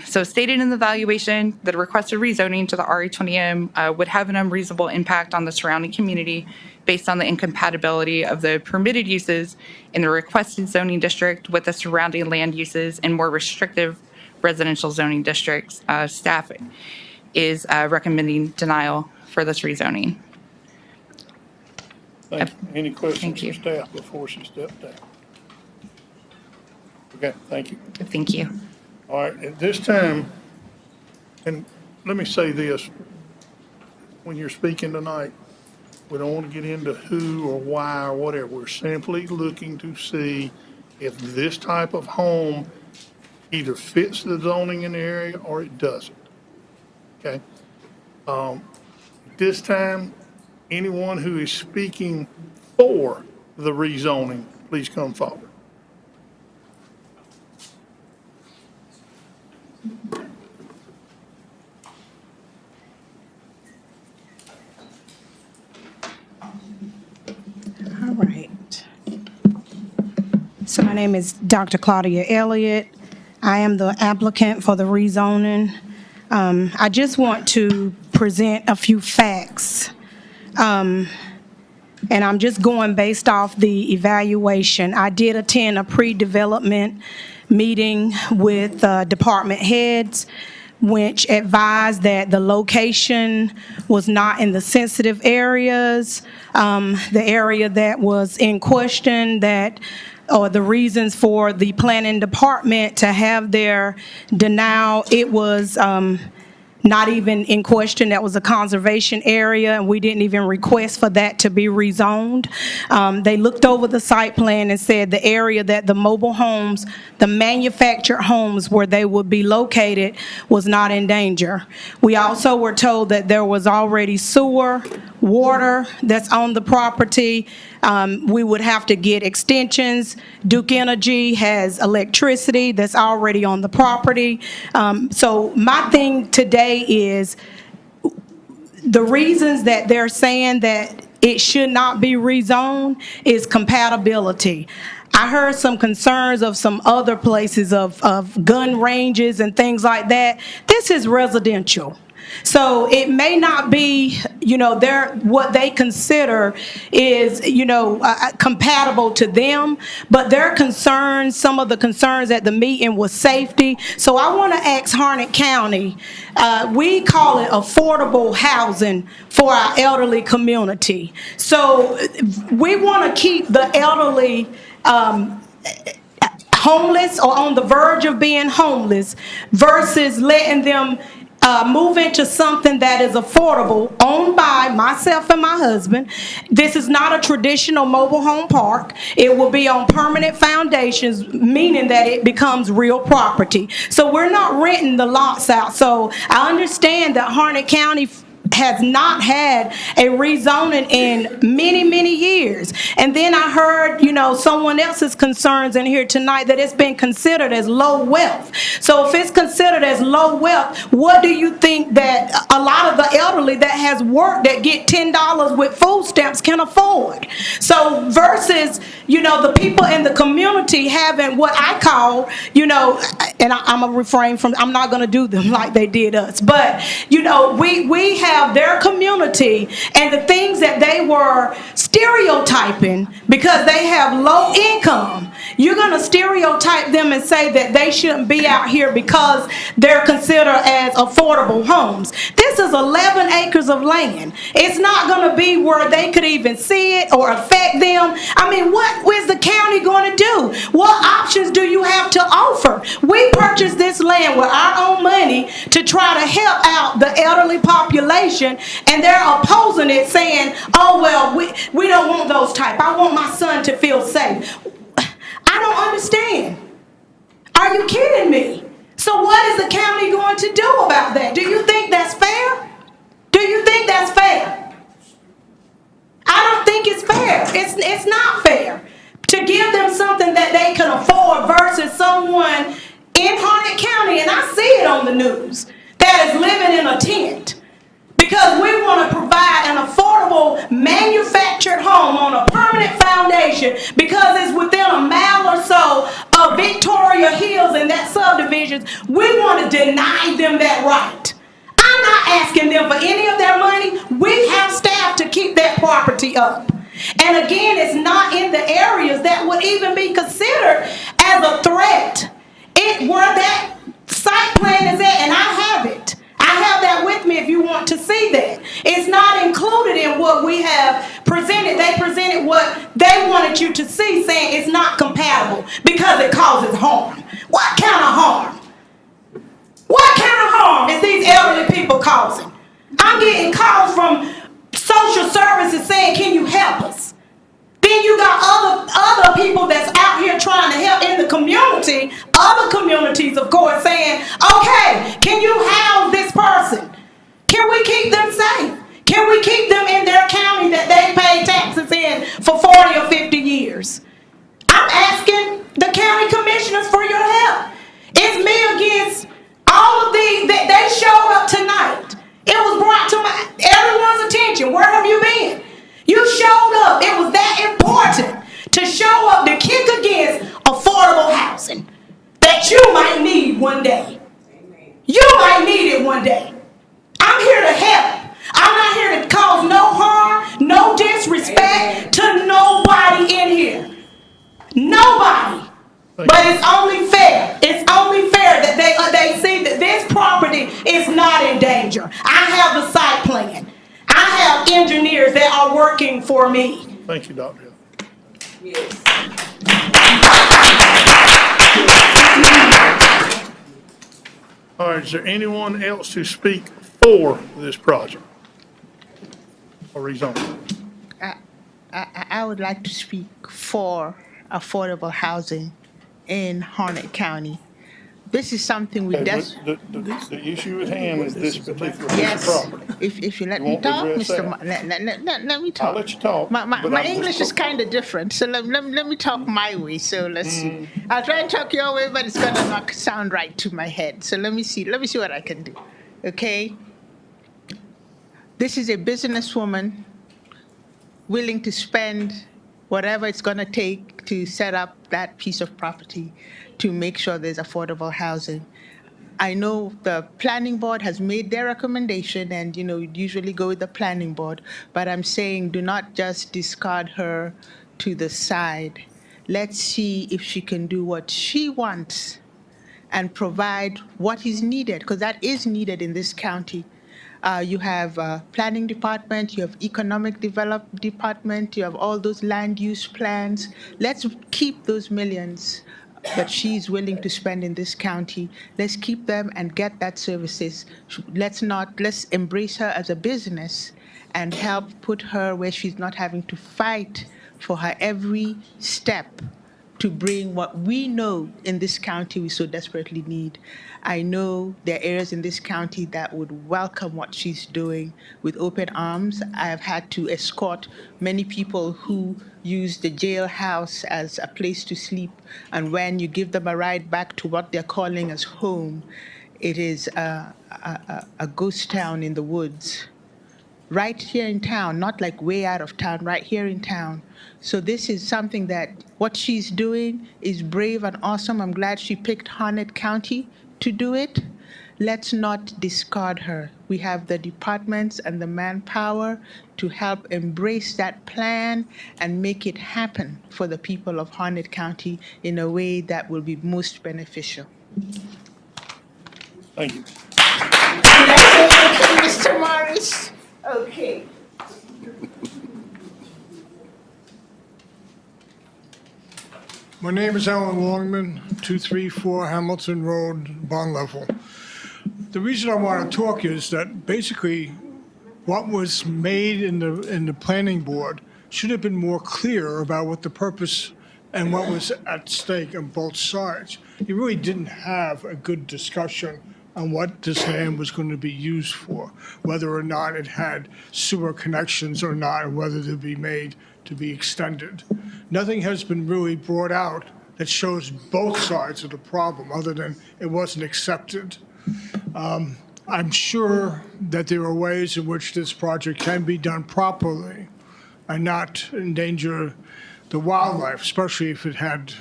S18: So stated in the evaluation, the requested rezoning to the RA20M would have an unreasonable impact on the surrounding community based on the incompatibility of the permitted uses in the requested zoning district with the surrounding land uses in more restrictive residential zoning districts. Staff is recommending denial for this rezoning.
S1: Thank you. Any questions from staff before she steps down? Okay, thank you.
S18: Thank you.
S1: All right, at this time, and let me say this, when you're speaking tonight, we don't want to get into who or why or whatever. We're simply looking to see if this type of home either fits the zoning in the area or it doesn't. Okay? At this time, anyone who is speaking for the rezoning, please come forward.
S19: All right. So my name is Dr. Claudia Elliott. I am the applicant for the rezoning. I just want to present a few facts. And I'm just going based off the evaluation. I did attend a pre-development meeting with department heads, which advised that the location was not in the sensitive areas. The area that was in question, or the reasons for the planning department to have their denial, it was not even in question. That was a conservation area, and we didn't even request for that to be rezoned. They looked over the site plan and said the area that the mobile homes, the manufactured homes where they would be located was not in danger. We also were told that there was already sewer, water that's on the property. We would have to get extensions. Duke Energy has electricity that's already on the property. So my thing today is the reasons that they're saying that it should not be rezoned is compatibility. I heard some concerns of some other places of gun ranges and things like that. This is residential. So it may not be, what they consider is, compatible to them, but their concerns, some of the concerns at the meeting was safety. So I want to ask Harnett County, we call it affordable housing for our elderly community. So we want to keep the elderly homeless or on the verge of being homeless versus letting them move into something that is affordable, owned by myself and my husband. This is not a traditional mobile home park. It will be on permanent foundations, meaning that it becomes real property. So we're not renting the lots out. So I understand that Harnett County has not had a rezoning in many, many years. And then I heard, someone else's concerns in here tonight that it's been considered as low wealth. So if it's considered as low wealth, what do you think that a lot of the elderly that has worked that get $10 with food stamps can afford? So versus, the people in the community having what I call, and I'm going to refrain from, I'm not going to do them like they did us, but, we have their community and the things that they were stereotyping because they have low income. You're going to stereotype them and say that they shouldn't be out here because they're considered as affordable homes. This is 11 acres of land. It's not going to be where they could even see it or affect them. I mean, what is the county going to do? What options do you have to offer? We purchased this land with our own money to try to help out the elderly population, and they're opposing it, saying, oh, well, we don't want those type. I want my son to feel safe. I don't understand. Are you kidding me? So what is the county going to do about that? Do you think that's fair? Do you think that's fair? I don't think it's fair. It's not fair to give them something that they can afford versus someone in Harnett County, and I see it on the news, that is living in a tent. Because we want to provide an affordable manufactured home on a permanent foundation because it's within a mile or so of Victoria Hills and that subdivisions. We want to deny them that right. I'm not asking them for any of their money. We have staff to keep that property up. And again, it's not in the areas that would even be considered as a threat. Where that site plan is at, and I have it. I have that with me if you want to see that. It's not included in what we have presented. They presented what they wanted you to see, saying it's not compatible because it causes harm. What kind of harm? What kind of harm is these elderly people causing? I'm getting calls from social services saying, can you help us? Then you got other people that's out here trying to help in the community, other communities, of course, saying, okay, can you house this person? Can we keep them safe? Can we keep them in their county that they pay taxes in for 40 or 50 years? I'm asking the county commissioners for your help. It's me against all of these. They showed up tonight. It was brought to everyone's attention. Where have you been? You showed up. It was that important to show up to kick against affordable housing that you might need one day. You might need it one day. I'm here to help. I'm not here to cause no harm, no disrespect to nobody in here. Nobody. But it's only fair. It's only fair that they see that this property is not in danger. I have the site plan. I have engineers that are working for me.
S1: Thank you, Dr.
S20: Yes.
S1: All right, is there anyone else to speak for this project or rezoning?
S10: I would like to speak for affordable housing in Harnett County. This is something we
S1: The issue at hand is this particular piece
S10: yes.
S1: of property.
S10: If you let
S1: You
S10: me
S1: want to
S10: talk,
S1: address
S10: Mr.
S1: that?
S10: Let me talk.
S1: I'll let you talk. but
S10: My
S1: I'm
S10: English
S1: just-
S10: is kind of different, so let me talk my way. So let's see. I'll try and talk your way, but it's gonna not sound right to my head. So let me see what I can do. Okay. This is a businesswoman willing to spend whatever it's gonna take to set up that piece of property to make sure there's affordable housing. I know the planning board has made their recommendation and, usually go with the planning board, but I'm saying do not just discard her to the side. Let's see if she can do what she wants and provide what is needed, because that is needed in this county. You have planning department, you have economic development department, you have all those land use plans. Let's keep those millions that she's willing to spend in this county. Let's keep them and get that services. Let's embrace her as a business and help put her where she's not having to fight for her every step to bring what we know in this county we so desperately need. I know there are areas in this county that would welcome what she's doing with open arms. I have had to escort many people who use the jailhouse as a place to sleep, and when you give them a ride back to what they're calling as home, it is a ghost town in the woods. Right here in town, not like way out of town, right here in town. So this is something that what she's doing is brave and awesome. I'm glad she picked Harnett County to do it. Let's not discard her. We have the departments and the manpower to help embrace that plan and make it happen for the people of Harnett County in a way that will be most beneficial.
S1: Thank you.
S10: Mr. Morris. Okay.
S11: My name is Alan Longman, 234 Hamilton Road, Bond Level. The reason I want to talk is that basically what was made in the planning board should have been more clear about what the purpose and what was at stake on both sides. You really didn't have a good discussion on what this land was going to be used for, whether or not it had sewer connections or not, or whether they'd be made to be extended. Nothing has been really brought out that shows both sides of the problem, other than it wasn't accepted. I'm sure that there are ways in which this project can be done properly and not endanger the wildlife, especially if it had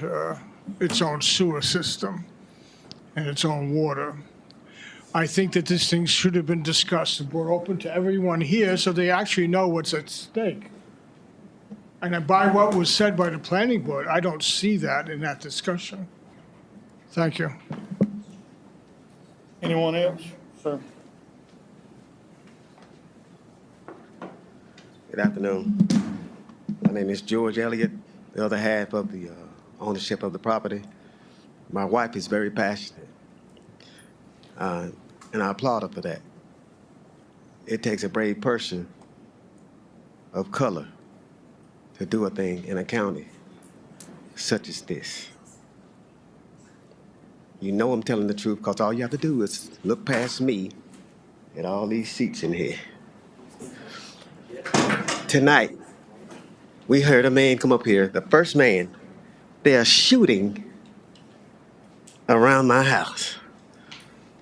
S11: its own sewer system and its own water. I think that this thing should have been discussed and brought open to everyone here so they actually know what's at stake. And by what was said by the planning board, I don't see that in that discussion. Thank you.
S1: Anyone else? Sir.
S20: Good afternoon. My name is George Elliott, the other half of the ownership of the property. My wife is very passionate, and I applaud her for that. It takes a brave person of color to do a thing in a county such as this. You know I'm telling the truth because all you have to do is look past me at all these seats in here. Tonight, we heard a man come up here, the first man, they are shooting around my house.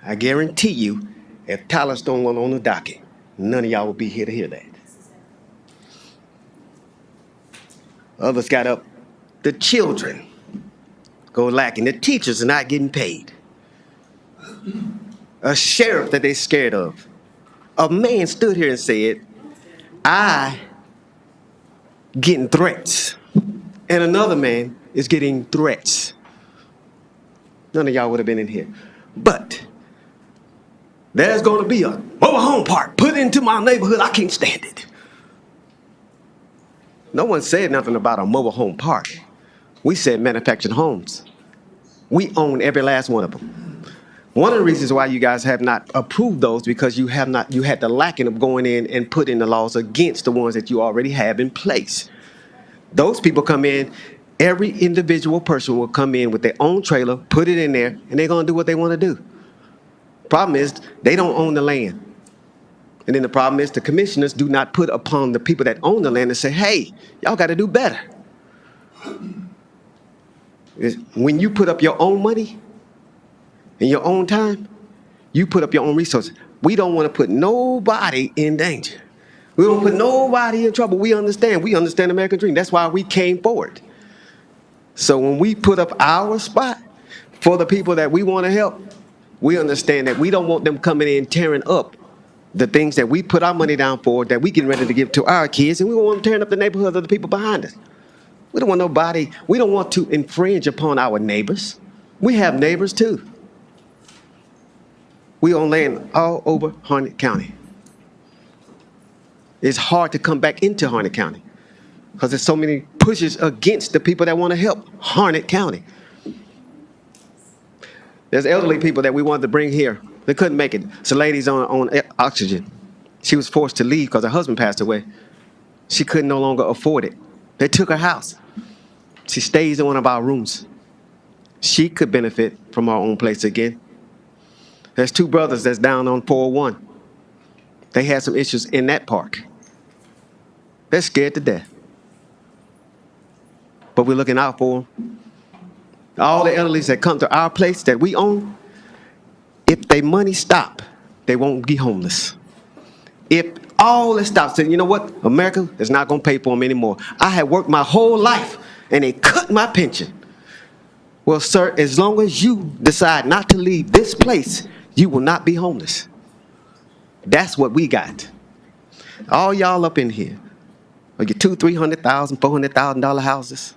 S20: I guarantee you, if Tyler Stone wasn't on the docket, none of y'all would be here to hear that. Others got up. The children go lacking. The teachers are not getting paid. A sheriff that they're scared of. A man stood here and said, I getting threats. And another man is getting threats. None of y'all would have been in here. But there's going to be a mobile home park put into my neighborhood. I can't stand it. No one said nothing about a mobile home park. We said manufactured homes. We own every last one of them. One of the reasons why you guys have not approved those because you had the lacking of going in and putting the laws against the ones that you already have in place. Those people come in, every individual person will come in with their own trailer, put it in there, and they're going to do what they want to do. Problem is, they don't own the land. And then the problem is the commissioners do not put upon the people that own the land and say, hey, y'all got to do better. When you put up your own money in your own time, you put up your own resources. We don't want to put nobody in danger. We don't put nobody in trouble. We understand the American dream. That's why we came forward. So when we put up our spot for the people that we want to help, We understand that we don't want them coming in tearing up the things that we put our money down for, that we getting ready to give to our kids, and we don't want them tearing up the neighborhoods of the people behind us. We don't want nobody, we don't want to infringe upon our neighbors. We have neighbors too. We own land all over Harnett County. It's hard to come back into Harnett County because there's so many pushes against the people that want to help Harnett County. There's elderly people that we wanted to bring here. They couldn't make it. It's a lady's on oxygen. She was forced to leave because her husband passed away. She could no longer afford it. They took her house. She stays in one of our rooms. She could benefit from our own place again. There's two brothers that's down on 401. They had some issues in that park. They're scared to death. But we're looking out for them. All the elderlies that come to our place that we own, if their money stop, they won't be homeless. If all this stops, then you know what? America is not going to pay for them anymore. I had worked my whole life, and they cut my pension. Well, sir, as long as you decide not to leave this place, you will not be homeless. That's what we got. All y'all up in here, are your $200,000, $300,000, $400,000 houses?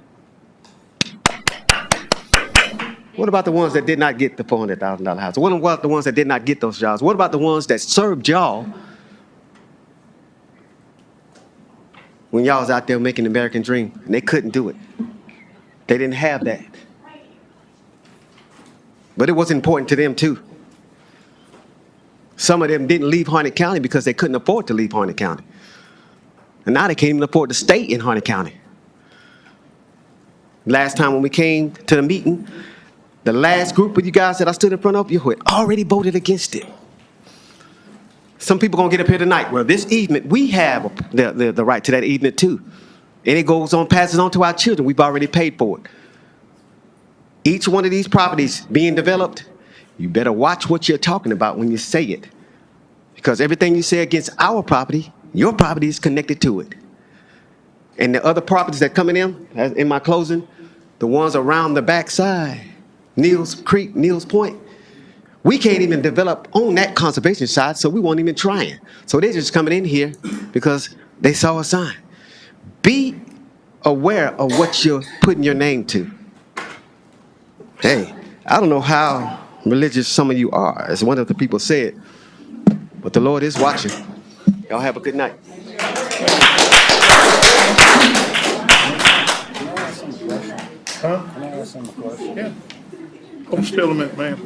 S20: What about the ones that did not get the $400,000 house? What about the ones that did not get those jobs? What about the ones that served y'all when y'all was out there making the American dream and they couldn't do it? They didn't have that. But it was important to them too. Some of them didn't leave Harnett County because they couldn't afford to leave Harnett County. And now they can't even afford to stay in Harnett County. Last time when we came to the meeting, the last group of you guys that I stood in front of, you had already voted against it. Some people gonna get up here tonight. Well, this evening, we have the right to that evening too. And it goes on, passes on to our children. We've already paid for it. Each one of these properties being developed, you better watch what you're talking about when you say it. Because everything you say against our property, your property is connected to it. And the other properties that coming in my closing, the ones around the backside, Neal's Creek, Neal's Point, we can't even develop on that conservation side, so we won't even trying. So they're just coming in here because they saw a sign. Be aware of what you're putting your name to. Hey, I don't know how religious some of you are, as one of the people said, but the Lord is watching. Y'all have a good night.
S1: Huh? Can I ask him a question? Yeah. Hold still a minute, ma'am.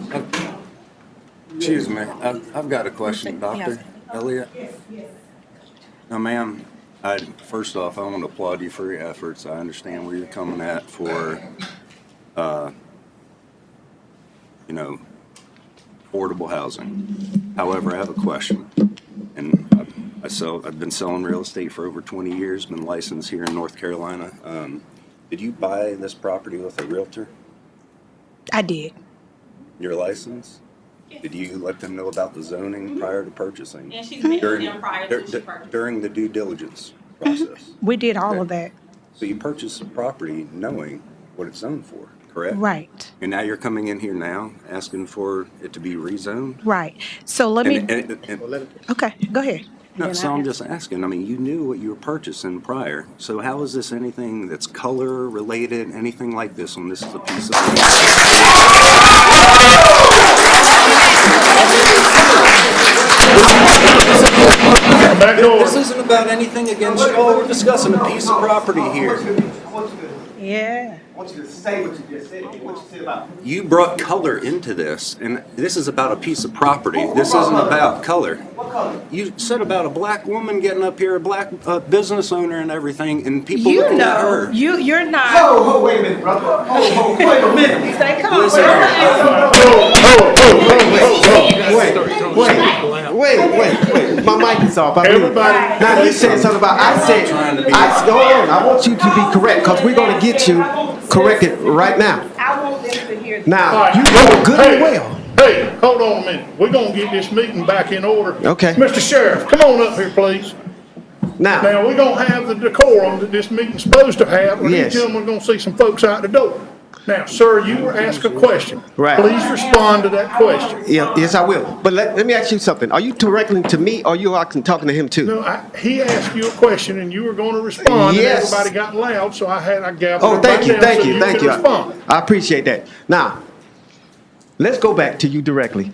S17: Excuse me, I've got a question, Dr. Elliott. Now, ma'am, first off, I want to applaud you for your efforts. I understand where you're coming at for, affordable housing. However, I have a question. And I've been selling real estate for over 20 years, been licensed here in North Carolina. Did you buy this property with a realtor?
S19: I did.
S17: Your license? Did you let them know about the zoning prior to purchasing?
S19: And she's met
S17: during,
S19: them prior to she purchased.
S17: During the due diligence process?
S19: We did all of that.
S17: So you purchased the property knowing what it's zoned for, correct?
S19: Right.
S17: And now you're coming in here now asking for it to be rezoned?
S19: Right. So let me.
S17: And
S19: Okay, go ahead.
S17: no, so I'm just asking, I mean, you knew what you were purchasing prior. So how is this anything that's color related, anything like this when this is a piece of This isn't about anything against you. We're discussing a piece of property here.
S19: Yeah.
S20: I want you to say what you just said, what you said about it.
S17: You brought color into this, and this is about a piece of property. This isn't about color.
S20: What color?
S17: You said about a black woman getting up here, a black business owner and everything, and people
S19: You
S17: looking at
S19: know,
S17: her.
S19: you're not.
S20: Oh, wait a minute, brother. Oh, wait a minute.
S19: You say, come on.
S17: Listen
S20: Wait. My mic is off.
S1: Everybody.
S20: Now you said something about, hold on. I want you to be correct, because we're going to get you corrected right now.
S19: I want them to hear.
S20: Now, you know good and well.
S1: Hey, hold on a minute. We're gonna get this meeting back in order.
S20: Okay.
S1: Mr. Sheriff, come on up here, please.
S20: Now,
S1: we're gonna have the decorum that this meeting's supposed to have, or
S20: Yes.
S1: these gentlemen are gonna see some folks out the door. Now, sir, you were asked a question.
S20: Right.
S1: Please respond to that question.
S20: Yeah, yes, I will. But let me ask you something. Are you directly to me or you are talking to him too?
S1: No, he asked you a question and you were going to respond, and
S20: Yes.
S1: everybody got loud, so I gathered
S20: Oh, thank you,
S1: everybody down
S20: thank
S1: so
S20: you, thank
S1: could
S20: you.
S1: respond.
S20: I appreciate that. Now, let's go back to you directly.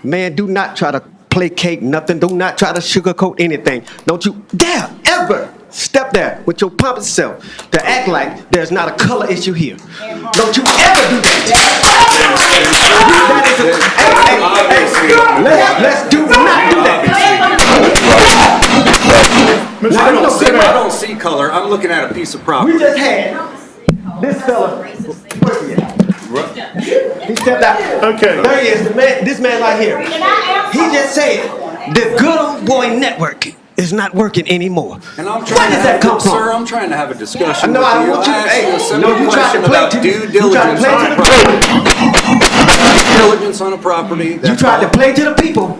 S20: Man, do not try to placate nothing. Do not try to sugarcoat anything. Don't you dare ever step there with your pompous self to act like there's not a color issue here. Don't you ever do that. Let's do not do that.
S17: I don't see color. I'm looking at a piece of property.
S20: We just had this fella. He stepped out.
S1: Okay.
S20: There he is. This man right here. He just said the good old boy network is not working anymore.
S17: And I'm
S20: Where
S17: trying
S20: does that come from?
S17: Sir, I'm trying to have a discussion
S20: No,
S17: with
S20: I
S17: you.
S20: want you.
S17: I asked
S20: Hey,
S17: you a simple
S20: no, you tried
S17: question
S20: to play
S17: about
S20: to
S17: due
S20: the. You tried to
S17: diligence
S20: play
S17: on
S20: to
S17: a
S20: the
S17: property.
S20: people.
S17: Diligence on a property.
S20: You tried to play to the people.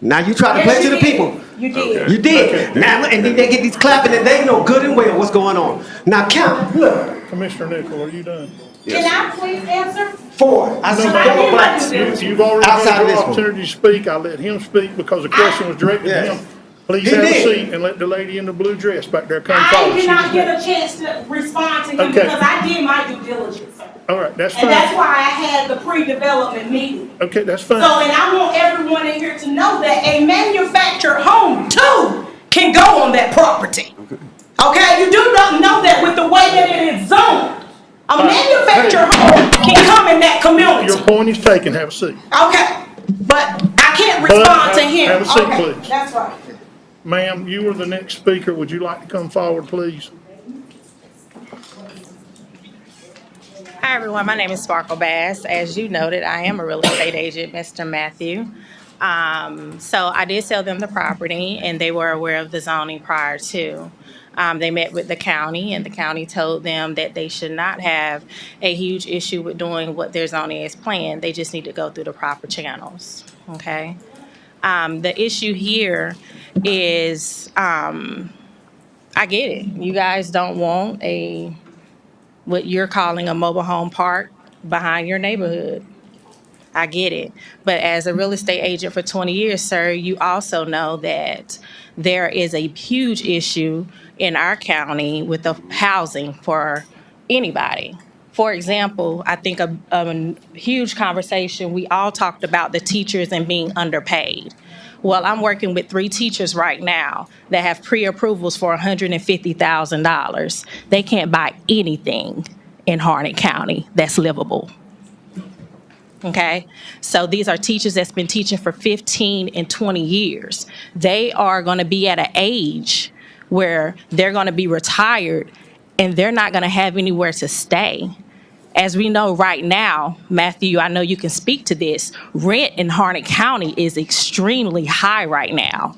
S20: Now you try to play to the people.
S19: You did.
S17: Okay.
S20: You did. Now and then they get these clapping and they know good and well what's going on. Now count. Look.
S1: Commissioner Nickel, are you done?
S19: Can I please answer?
S20: 4. I see double blacks.
S1: You've already
S20: Outside
S1: had
S20: of
S1: your
S20: this one.
S1: opportunity to speak. I let him speak because the question was directed to him. Please
S20: He
S1: have a
S20: did.
S1: seat and let the lady in the blue dress back there come
S19: I
S1: forward.
S19: did
S1: She
S19: not
S1: was
S19: get
S1: next.
S19: a chance to respond to him
S1: Okay.
S19: because I did my due diligence, sir.
S1: All right, that's
S19: And that's
S1: fine.
S19: why I had the pre-development meeting.
S1: Okay, that's
S19: So,
S1: fine.
S19: and I want everyone in here to know that a manufactured home too can go on that property. Okay, you do not know that with the way that it is zoned. A manufactured home can come in that community.
S1: Your point is taken. Have a seat.
S19: Okay, but I can't respond to him.
S1: Have a seat,
S19: Okay,
S1: please.
S19: that's right.
S1: Ma'am, you were the next speaker. Would you like to come forward, please?
S7: Hi, everyone. My name is Sparkle Bass. As you noted, I am a real estate agent, Mr. Matthew. So I did sell them the property, and they were aware of the zoning prior to. They met with the county, and the county told them that they should not have a huge issue with doing what their zoning is planned. They just need to go through the proper channels, okay? The issue here is, I get it. You guys don't want what you're calling a mobile home park behind your neighborhood. I get it. But as a real estate agent for 20 years, sir, you also know that there is a huge issue in our county with the housing for anybody. For example, I think a huge conversation, we all talked about the teachers and being underpaid. Well, I'm working with 3 teachers right now that have pre-approvals for $150,000. They can't buy anything in Harnett County that's livable. Okay, so these are teachers that's been teaching for 15 and 20 years. They are going to be at an age where they're going to be retired and they're not going to have anywhere to stay. As we know right now, Matthew, I know you can speak to this, rent in Harnett County is extremely high right now.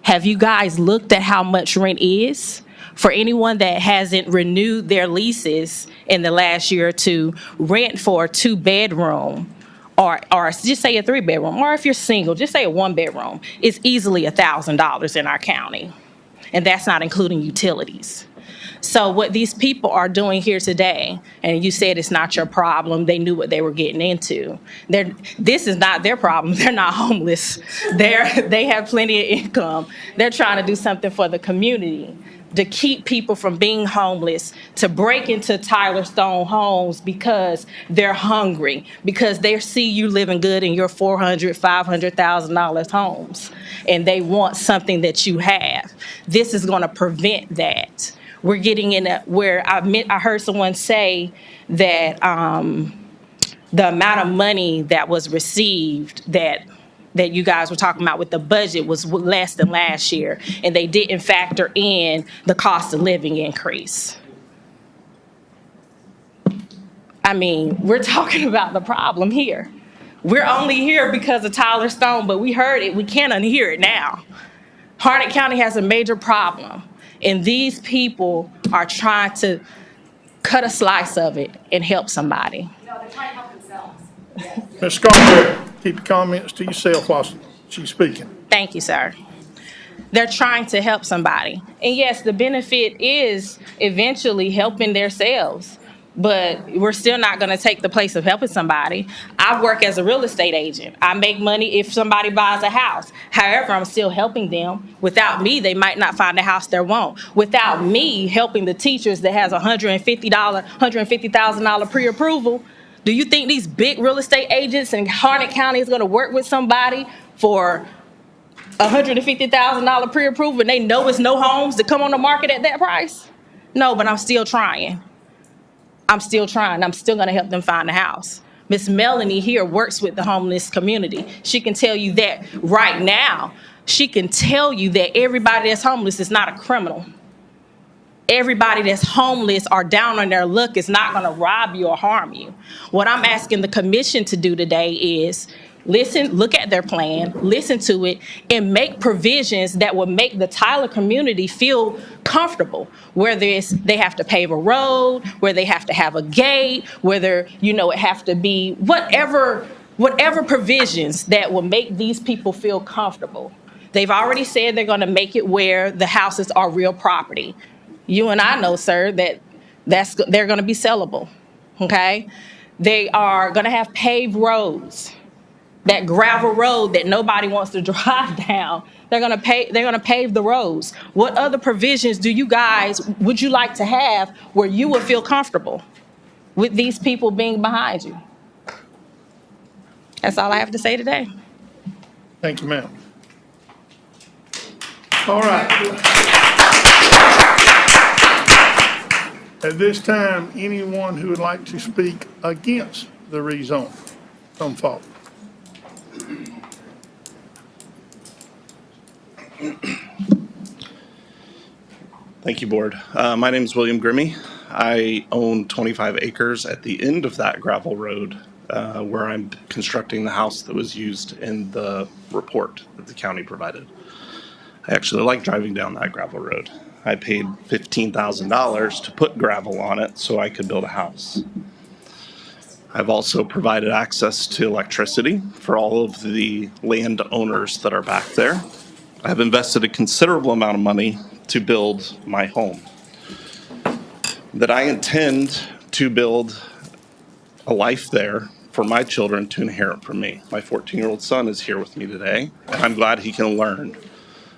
S7: Have you guys looked at how much rent is? For anyone that hasn't renewed their leases in the last year or two, rent for a 2-bedroom or just say a 3-bedroom, or if you're single, just say a 1-bedroom, is easily $1,000 in our county. And that's not including utilities. So what these people are doing here today, and you said it's not your problem, they knew what they were getting into. This is not their problem. They're not homeless. They have plenty of income. They're trying to do something for the community to keep people from being homeless, to break into Tyler Stone homes because they're hungry, because they see you living good in your $400,000, $500,000 homes, and they want something that you have. This is going to prevent that. We're getting in where I heard someone say that the amount of money that was received that you guys were talking about with the budget was less than last year, and they didn't factor in the cost of living increase. I mean, we're talking about the problem here. We're only here because of Tyler Stone, but we heard it. We can't unhear it now. Harnett County has a major problem, and these people are trying to cut a slice of it and help somebody.
S19: No, they're trying to help themselves.
S1: Ms. Scarborough, keep your comments to yourself while she's speaking.
S7: Thank you, sir. They're trying to help somebody. And yes, the benefit is eventually helping themselves. but we're still not going to take the place of helping somebody. I work as a real estate agent. I make money if somebody buys a house. However, I'm still helping them. Without me, they might not find a house they want. Without me helping the teachers that has $150,000 pre-approval, do you think these big real estate agents in Harnett County is going to work with somebody for $150,000 pre-approval and they know it's no homes to come on the market at that price? No, but I'm still trying. I'm still trying. I'm still going to help them find a house. Miss Melanie here works with the homeless community. She can tell you that right now. She can tell you that everybody that's homeless is not a criminal. Everybody that's homeless or down on their luck is not going to rob you or harm you. What I'm asking the commission to do today is listen, look at their plan, listen to it, and make provisions that will make the Tyler community feel comfortable. Whether it's they have to pave a road, where they have to have a gate, whether, it have to be whatever provisions that will make these people feel comfortable. They've already said they're going to make it where the houses are real property. You and I know, sir, that they're going to be sellable, okay? They are going to have paved roads, that gravel road that nobody wants to drive down. They're going to pave the roads. What other provisions would you like to have where you would feel comfortable with these people being behind you? That's all I have to say today.
S1: Thank you, ma'am. All right. At this time, anyone who would like to speak against the rezone, come forward.
S21: Thank you, Board. My name is William Grimmie. I own 25 acres at the end of that gravel road where I'm constructing the house that was used in the report that the county provided. I actually like driving down that gravel road. I paid $15,000 to put gravel on it so I could build a house. I've also provided access to electricity for all of the landowners that are back there. I've invested a considerable amount of money to build my home. That I intend to build a life there for my children to inherit from me. My 14-year-old son is here with me today, and I'm glad he can learn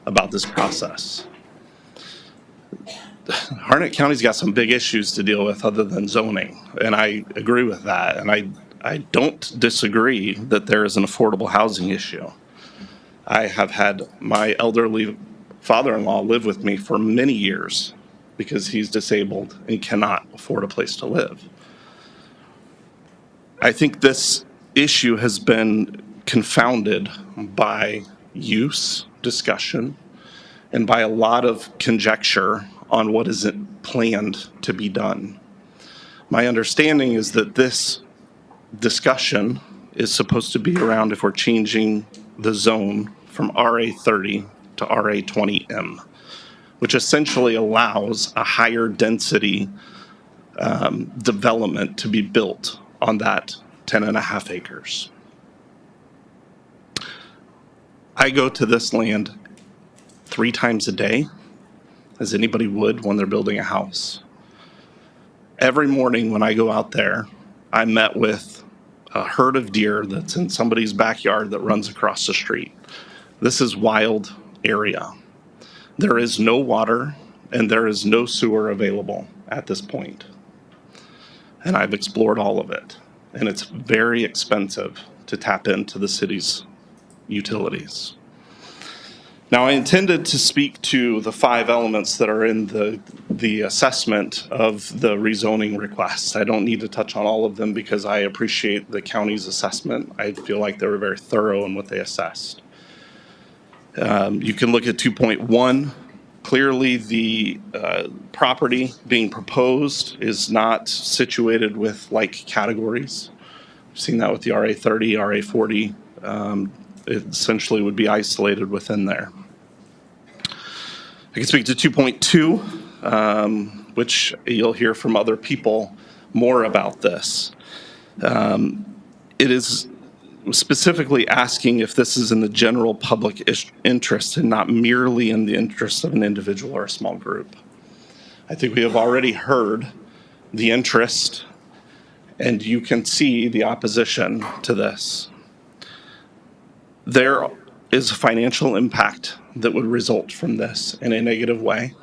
S21: about this process. Harnett County's got some big issues to deal with other than zoning, and I agree with that. And I don't disagree that there is an affordable housing issue. I have had my elderly father-in-law live with me for many years because he's disabled and cannot afford a place to live. I think this issue has been confounded by use, discussion, and by a lot of conjecture on what isn't planned to be done. My understanding is that this discussion is supposed to be around if we're changing the zone from RA 30 to RA 20M, which essentially allows a higher density development to be built on that 10.5 acres. I go to this land 3 times a day, as anybody would when they're building a house. Every morning when I go out there, I'm met with a herd of deer that's in somebody's backyard that runs across the street. This is wild area. There is no water and there is no sewer available at this point. And I've explored all of it. And it's very expensive to tap into the city's utilities. Now, I intended to speak to the 5 elements that are in the assessment of the rezoning requests. I don't need to touch on all of them because I appreciate the county's assessment. I feel like they were very thorough in what they assessed. You can look at 2.1. Clearly, the property being proposed is not situated with like categories. We've seen that with the RA 30, RA 40. It essentially would be isolated within there. I can speak to 2.2, which you'll hear from other people more about this. It is specifically asking if this is in the general public interest and not merely in the interest of an individual or a small group. I think we have already heard the interest And you can see the opposition to this. There is a financial impact that would result from this in a negative way.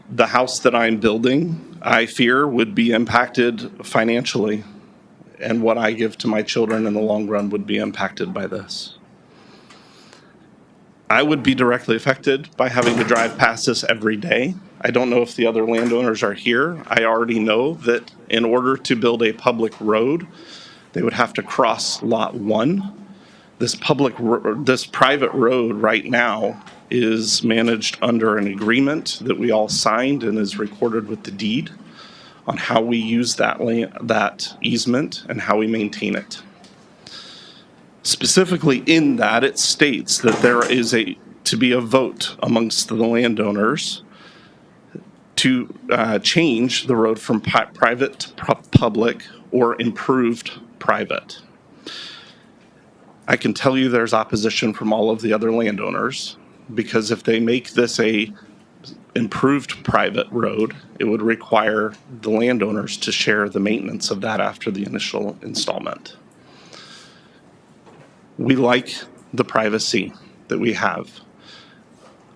S21: The house that I'm building, I fear, would be impacted financially, and what I give to my children in the long run would be impacted by this. I would be directly affected by having to drive past this every day. I don't know if the other landowners are here. I already know that in order to build a public road, they would have to cross Lot 1. This private road right now is managed under an agreement that we all signed and is recorded with the deed on how we use that easement and how we maintain it. Specifically in that, it states that there is to be a vote amongst the landowners to change the road from private to public or improved private. I can tell you there's opposition from all of the other landowners, because if they make this a improved private road, it would require the landowners to share the maintenance of that after the initial installment. We like the privacy that we have.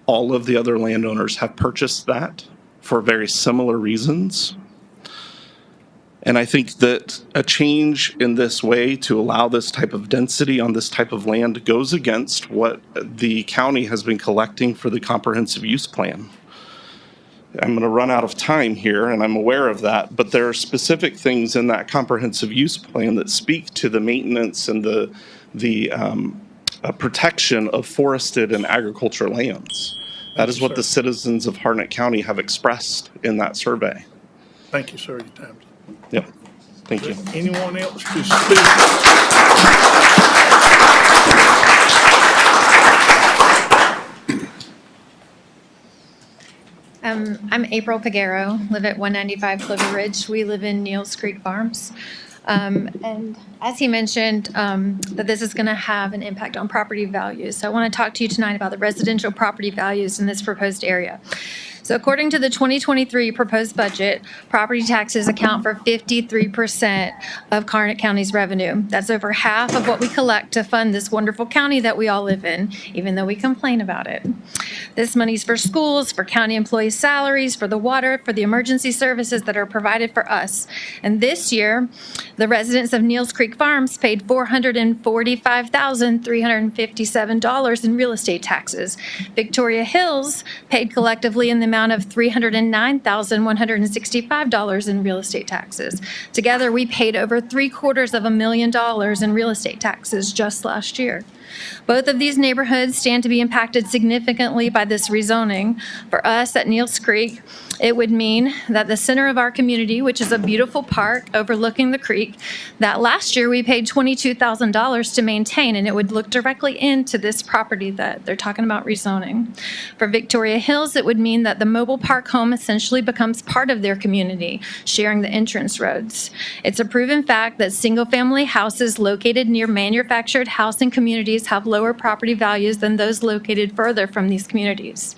S21: All of the other landowners have purchased that for very similar reasons. And I think that a change in this way to allow this type of density on this type of land goes against what the county has been collecting for the comprehensive use plan. I'm going to run out of time here, and I'm aware of that, but there are specific things in that comprehensive use plan that speak to the maintenance and the protection of forested and agriculture lands. That is what the citizens of Harnett County have expressed in that survey.
S1: Thank you, sir. Your time's up.
S21: Yep. Thank you.
S1: Anyone else to speak?
S4: I'm April Pagaro, live at 195 Clover Ridge. We live in Neels Creek Farms. And as he mentioned, that this is going to have an impact on property values. So I want to talk to you tonight about the residential property values in this proposed area. So according to the 2023 proposed budget, property taxes account for 53% of Harnett County's revenue. That's over half of what we collect to fund this wonderful county that we all live in, even though we complain about it. This money's for schools, for county employees' salaries, for the water, for the emergency services that are provided for us. And this year, the residents of Neels Creek Farms paid $445,357 in real estate taxes. Victoria Hills paid collectively in the amount of $309,165 in real estate taxes. Together, we paid over $750,000 in real estate taxes just last year. Both of these neighborhoods stand to be impacted significantly by this rezoning. For us at Neels Creek, it would mean that the center of our community, which is a beautiful park overlooking the creek, that last year we paid $22,000 to maintain, and it would look directly into this property that they're talking about rezoning. For Victoria Hills, it would mean that the mobile park home essentially becomes part of their community, sharing the entrance roads. It's a proven fact that single-family houses located near manufactured housing communities have lower property values than those located further from these communities.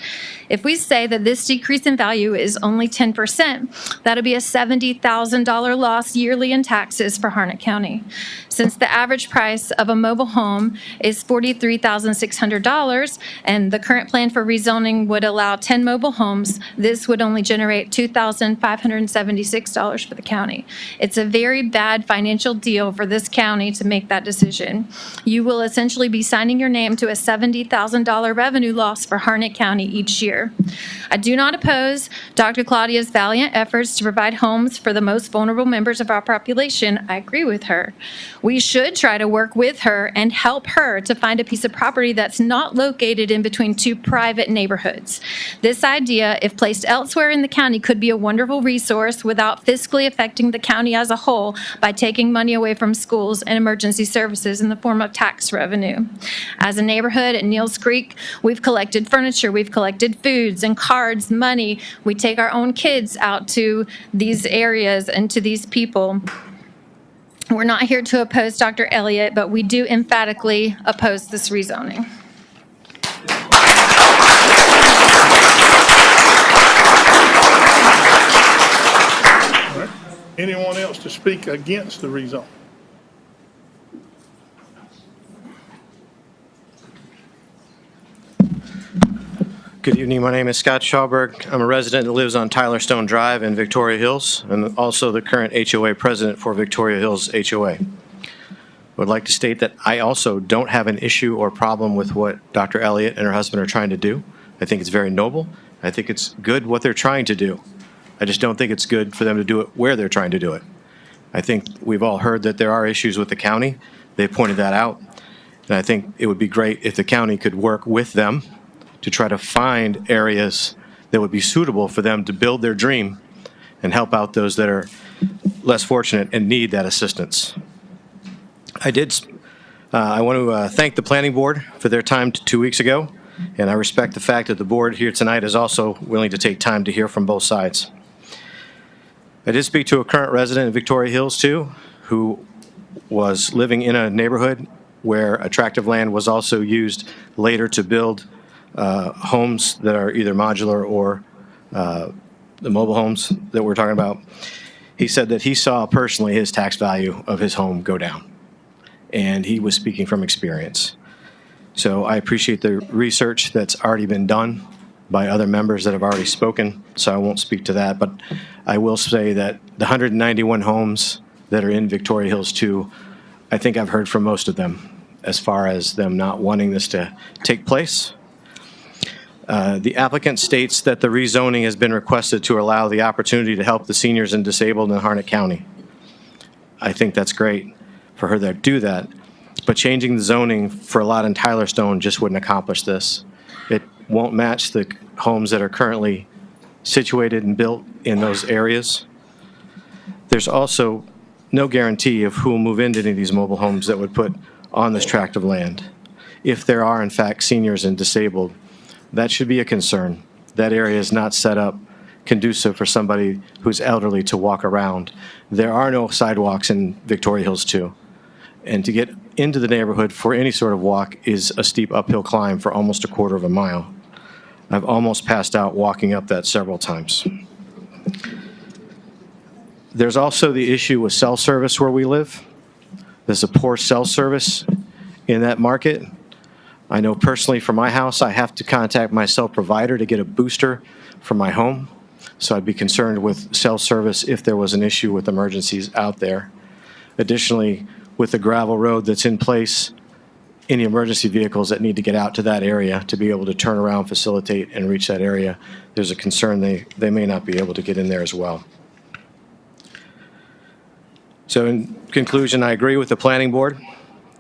S4: If we say that this decrease in value is only 10%, that'll be a $70,000 loss yearly in taxes for Harnett County. Since the average price of a mobile home is $43,600, and the current plan for rezoning would allow 10 mobile homes, this would only generate $2,576 for the county. It's a very bad financial deal for this county to make that decision. You will essentially be signing your name to a $70,000 revenue loss for Harnett County each year. I do not oppose Dr. Claudia's valiant efforts to provide homes for the most vulnerable members of our population. I agree with her. We should try to work with her and help her to find a piece of property that's not located in between two private neighborhoods. This idea, if placed elsewhere in the county, could be a wonderful resource without fiscally affecting the county as a whole by taking money away from schools and emergency services in the form of tax revenue. As a neighborhood at Neels Creek, we've collected furniture, we've collected foods and cards, money. We take our own kids out to these areas and to these people. We're not here to oppose Dr. Elliott, but we do emphatically oppose this rezoning.
S1: to speak against the rezone?
S6: Good evening. My name is Scott Schauberg. I'm a resident that lives on Tyler Stone Drive in Victoria Hills, and also the current HOA president for Victoria Hills HOA. I would like to state that I also don't have an issue or problem with what Dr. Elliott and her husband are trying to do. I think it's very noble. I think it's good what they're trying to do. I just don't think it's good for them to do it where they're trying to do it. I think we've all heard that there are issues with the county. They pointed that out. And I think it would be great if the county could work with them to try to find areas that would be suitable for them to build their dream and help out those that are less fortunate and need that assistance. I want to thank the planning board for their time 2 weeks ago, and I respect the fact that the board here tonight is also willing to take time to hear from both sides. I did speak to a current resident in Victoria Hills too, who was living in a neighborhood where attractive land was also used later to build homes that are either modular or the mobile homes that we're talking about. He said that he saw personally his tax value of his home go down, and he was speaking from experience. So I appreciate the research that's already been done by other members that have already spoken, so I won't speak to that, but I will say that the 191 homes that are in Victoria Hills 2, I think I've heard from most of them as far as them not wanting this to take place. The applicant states that the rezoning has been requested to allow the opportunity to help the seniors and disabled in Harnett County. I think that's great for her to do that, but changing the zoning for a lot in Tyler Stone just wouldn't accomplish this. It won't match the homes that are currently situated and built in those areas. There's also no guarantee of who will move into any of these mobile homes that would put on this tract of land. If there are, in fact, seniors and disabled, that should be a concern. That area is not set up conducive for somebody who's elderly to walk around. There are no sidewalks in Victoria Hills 2. And to get into the neighborhood for any sort of walk is a steep uphill climb for almost a quarter of a mile. I've almost passed out walking up that several times. There's also the issue with cell service where we live. There's a poor cell service in that market. I know personally for my house, I have to contact my cell provider to get a booster for my home. So I'd be concerned with cell service if there was an issue with emergencies out there. Additionally, with the gravel road that's in place, any emergency vehicles that need to get out to that area to be able to turn around, facilitate, and reach that area, there's a concern they may not be able to get in there as well. So in conclusion, I agree with the planning board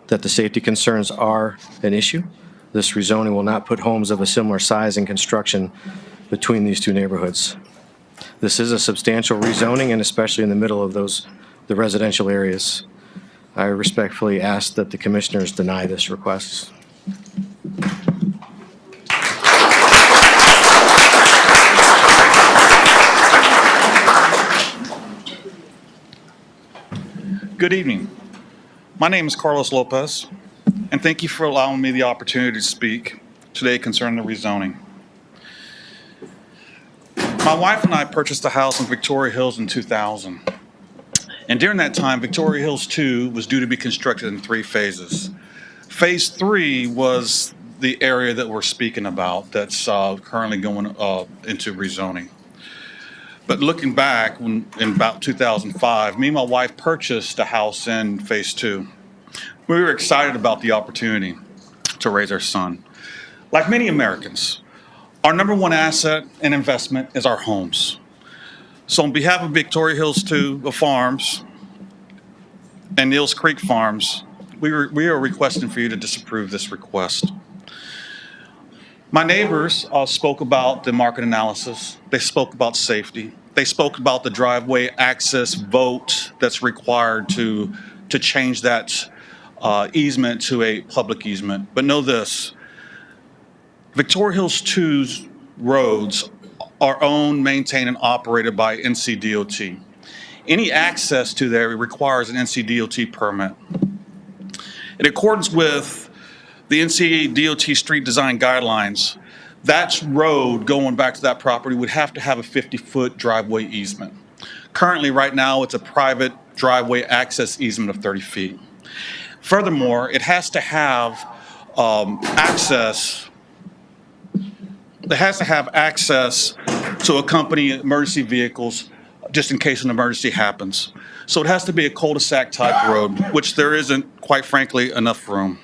S6: that the safety concerns are an issue. This rezoning will not put homes of a similar size and construction between these two neighborhoods. This is a substantial rezoning, and especially in the middle of the residential areas. I respectfully ask that the commissioners deny this request.
S22: Good evening. My name is Carlos Lopez, and thank you for allowing me the opportunity to speak today concerning the rezoning. My wife and I purchased a house in Victoria Hills in 2000. And during that time, Victoria Hills 2 was due to be constructed in 3 phases. Phase 3 was the area that we're speaking about that's currently going into rezoning. But looking back, in about 2005, me and my wife purchased a house in Phase 2. We were excited about the opportunity to raise our son. Like many Americans, our number one asset and investment is our homes. So on behalf of Victoria Hills 2 Farms and Neils Creek Farms, we are requesting for you to disapprove this request. My neighbors spoke about the market analysis. They spoke about safety. They spoke about the driveway access vote that's required to change that easement to a public easement. But know this, Victoria Hills 2's roads are owned, maintained, and operated by NCDOT. Any access to there requires an NCDOT permit. In accordance with the NCDOT street design guidelines, that road going back to that property would have to have a 50-foot driveway easement. Currently, right now, it's a private driveway access easement of 30 feet. Furthermore, it has to have access. It has to have access to accompany emergency vehicles just in case an emergency happens. So it has to be a cul-de-sac type road, which there isn't, quite frankly, enough room.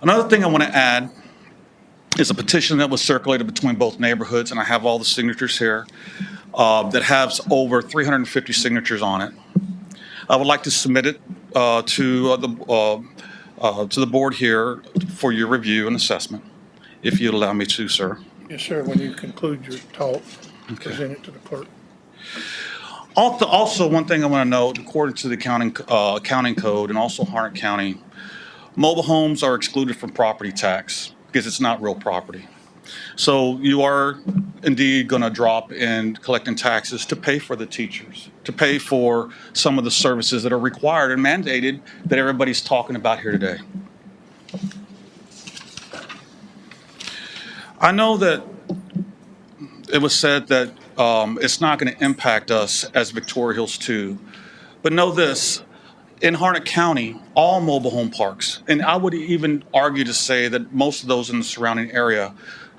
S22: Another thing I want to add is a petition that was circulated between both neighborhoods, and I have all the signatures here, that has over 350 signatures on it. I would like to submit it to the board here for your review and assessment, if you'd allow me to, sir.
S1: Yes, sir. When you conclude your talk, present it to the clerk.
S22: Also, one thing I want to note, according to the accounting code and also Harnett County, mobile homes are excluded from property tax because it's not real property. So you are indeed going to drop in collecting taxes to pay for the teachers, to pay for some of the services that are required and mandated that everybody's talking about here today. I know that it was said that it's not going to impact us as Victoria Hills 2, but know this. In Harnett County, all mobile home parks, and I would even argue to say that most of those in the surrounding area,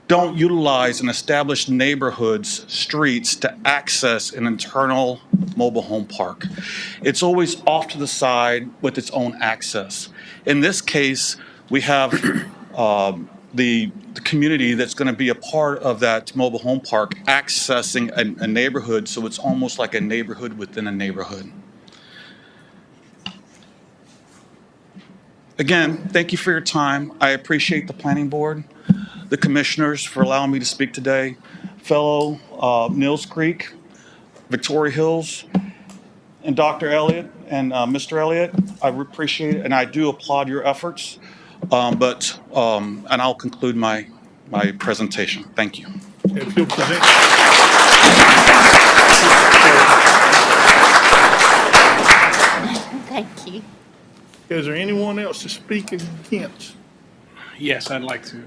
S22: don't utilize an established neighborhood's streets to access an internal mobile home park. It's always off to the side with its own access. In this case, we have the community that's going to be a part of that mobile home park accessing a neighborhood, so it's almost like a neighborhood within a neighborhood. Again, thank you for your time. I appreciate the planning board, the commissioners for allowing me to speak today, fellow Mills Creek, Victoria Hills, and Dr. Elliott and Mr. Elliott. I appreciate it, and I do applaud your efforts. And I'll conclude my presentation. Thank you.
S1: If you'll present.
S8: Thank you.
S1: Is there anyone else to speak against?
S12: Yes, I'd like to.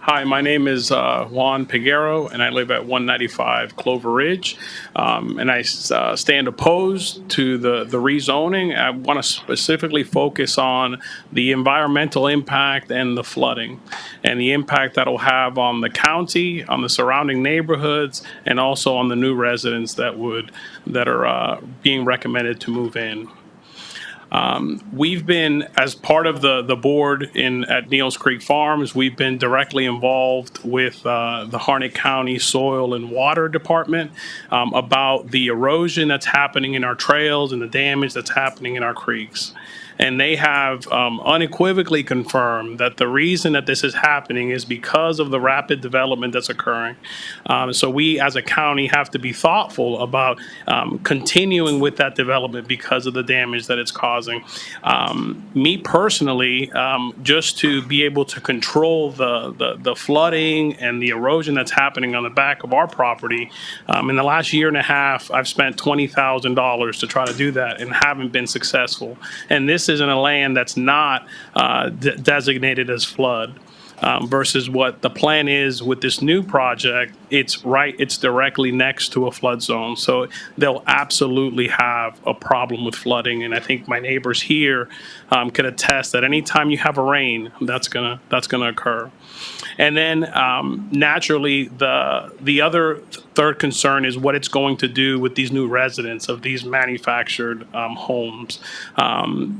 S12: Hi, my name is Juan Peguero, and I live at 195 Clover Ridge. And I stand opposed to the rezoning. I want to specifically focus on the environmental impact and the flooding, and the impact that'll have on the county, on the surrounding neighborhoods, and also on the new residents that are being recommended to move in. We've been, as part of the board at Neals Creek Farms, we've been directly involved with the Harnett County Soil and Water Department about the erosion that's happening in our trails and the damage that's happening in our creeks. And they have unequivocally confirmed that the reason that this is happening is because of the rapid development that's occurring. So we, as a county, have to be thoughtful about continuing with that development because of the damage that it's causing. Me personally, just to be able to control the flooding and the erosion that's happening on the back of our property, in the last year and a half, I've spent $20,000 to try to do that and haven't been successful. And this is in a land that's not designated as flood, versus what the plan is with this new project. It's directly next to a flood zone, so they'll absolutely have a problem with flooding. And I think my neighbors here could attest that anytime you have a rain, that's gonna occur. And then naturally, the other third concern is what it's going to do with these new residents of these manufactured homes.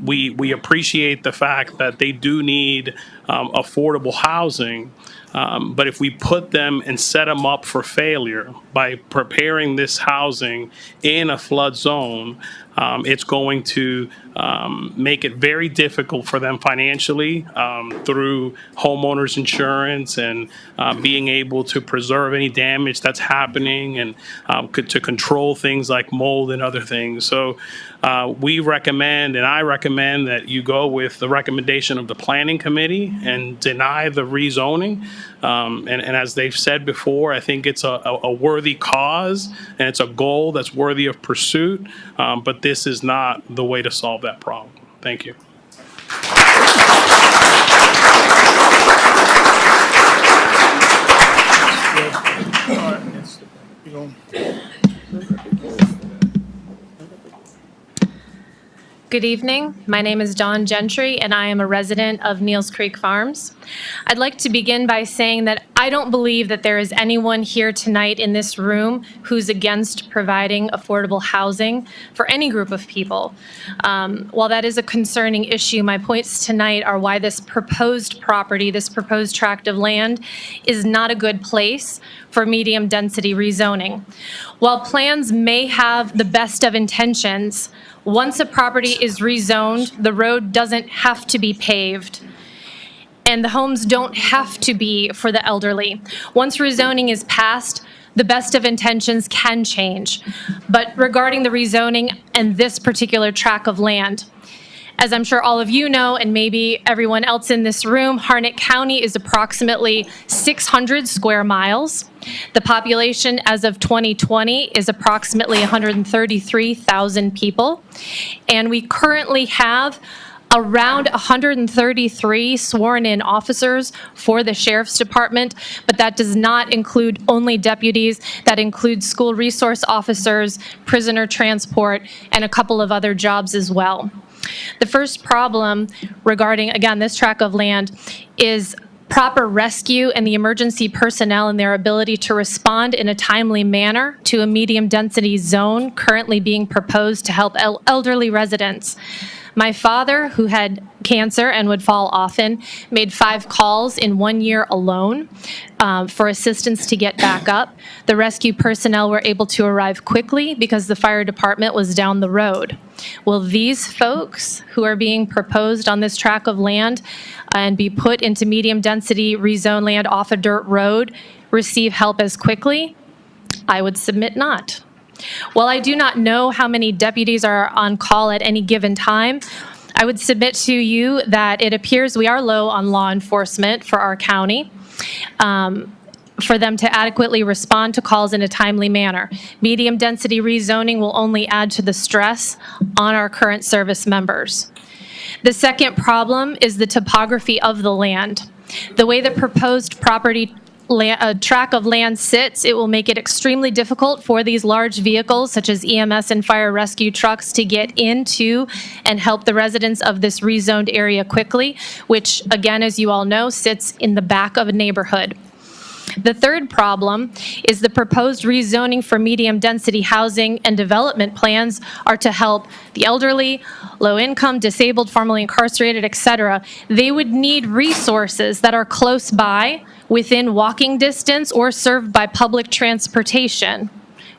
S12: We appreciate the fact that they do need affordable housing, but if we put them and set them up for failure by preparing this housing in a flood zone, it's going to make it very difficult for them financially through homeowners insurance and being able to preserve any damage that's happening and to control things like mold and other things. So we recommend, and I recommend, that you go with the recommendation of the Planning Committee and deny the rezoning. And as they've said before, I think it's a worthy cause and it's a goal that's worthy of pursuit, but this is not the way to solve that problem. Thank you.
S1: All right. You gonna-
S3: Good evening. My name is Dawn Gentry, and I am a resident of Neels Creek Farms. I'd like to begin by saying that I don't believe that there is anyone here tonight in this room who's against providing affordable housing for any group of people. While that is a concerning issue, my points tonight are why this proposed property, this proposed tract of land, is not a good place for medium-density rezoning. While plans may have the best of intentions, once a property is rezoned, the road doesn't have to be paved, and the homes don't have to be for the elderly. Once rezoning is passed, the best of intentions can change. But regarding the rezoning and this particular tract of land, as I'm sure all of you know, and maybe everyone else in this room, Harnett County is approximately 600 square miles. The population as of 2020 is approximately 133,000 people. And we currently have around 133 sworn-in officers for the Sheriff's Department, but that does not include only deputies. That includes school resource officers, prisoner transport, and a couple of other jobs as well. The first problem regarding, again, this tract of land is proper rescue and the emergency personnel and their ability to respond in a timely manner to a medium-density zone currently being proposed to help elderly residents. My father, who had cancer and would fall often, made 5 calls in 1 year alone for assistance to get back up. The rescue personnel were able to arrive quickly because the fire department was down the road. Will these folks who are being proposed on this tract of land and be put into medium-density rezone land off a dirt road receive help as quickly? I would submit not. While I do not know how many deputies are on call at any given time, I would submit to you that it appears we are low on law enforcement for our county, for them to adequately respond to calls in a timely manner. Medium-density rezoning will only add to the stress on our current service members. The second problem is the topography of the land. The way the proposed property tract of land sits, it will make it extremely difficult for these large vehicles such as EMS and fire rescue trucks to get into and help the residents of this rezoned area quickly, which again, as you all know, sits in the back of a neighborhood. The third problem is the proposed rezoning for medium-density housing and development plans are to help the elderly, low-income, disabled, formerly incarcerated, etc. They would need resources that are close by, within walking distance, or served by public transportation,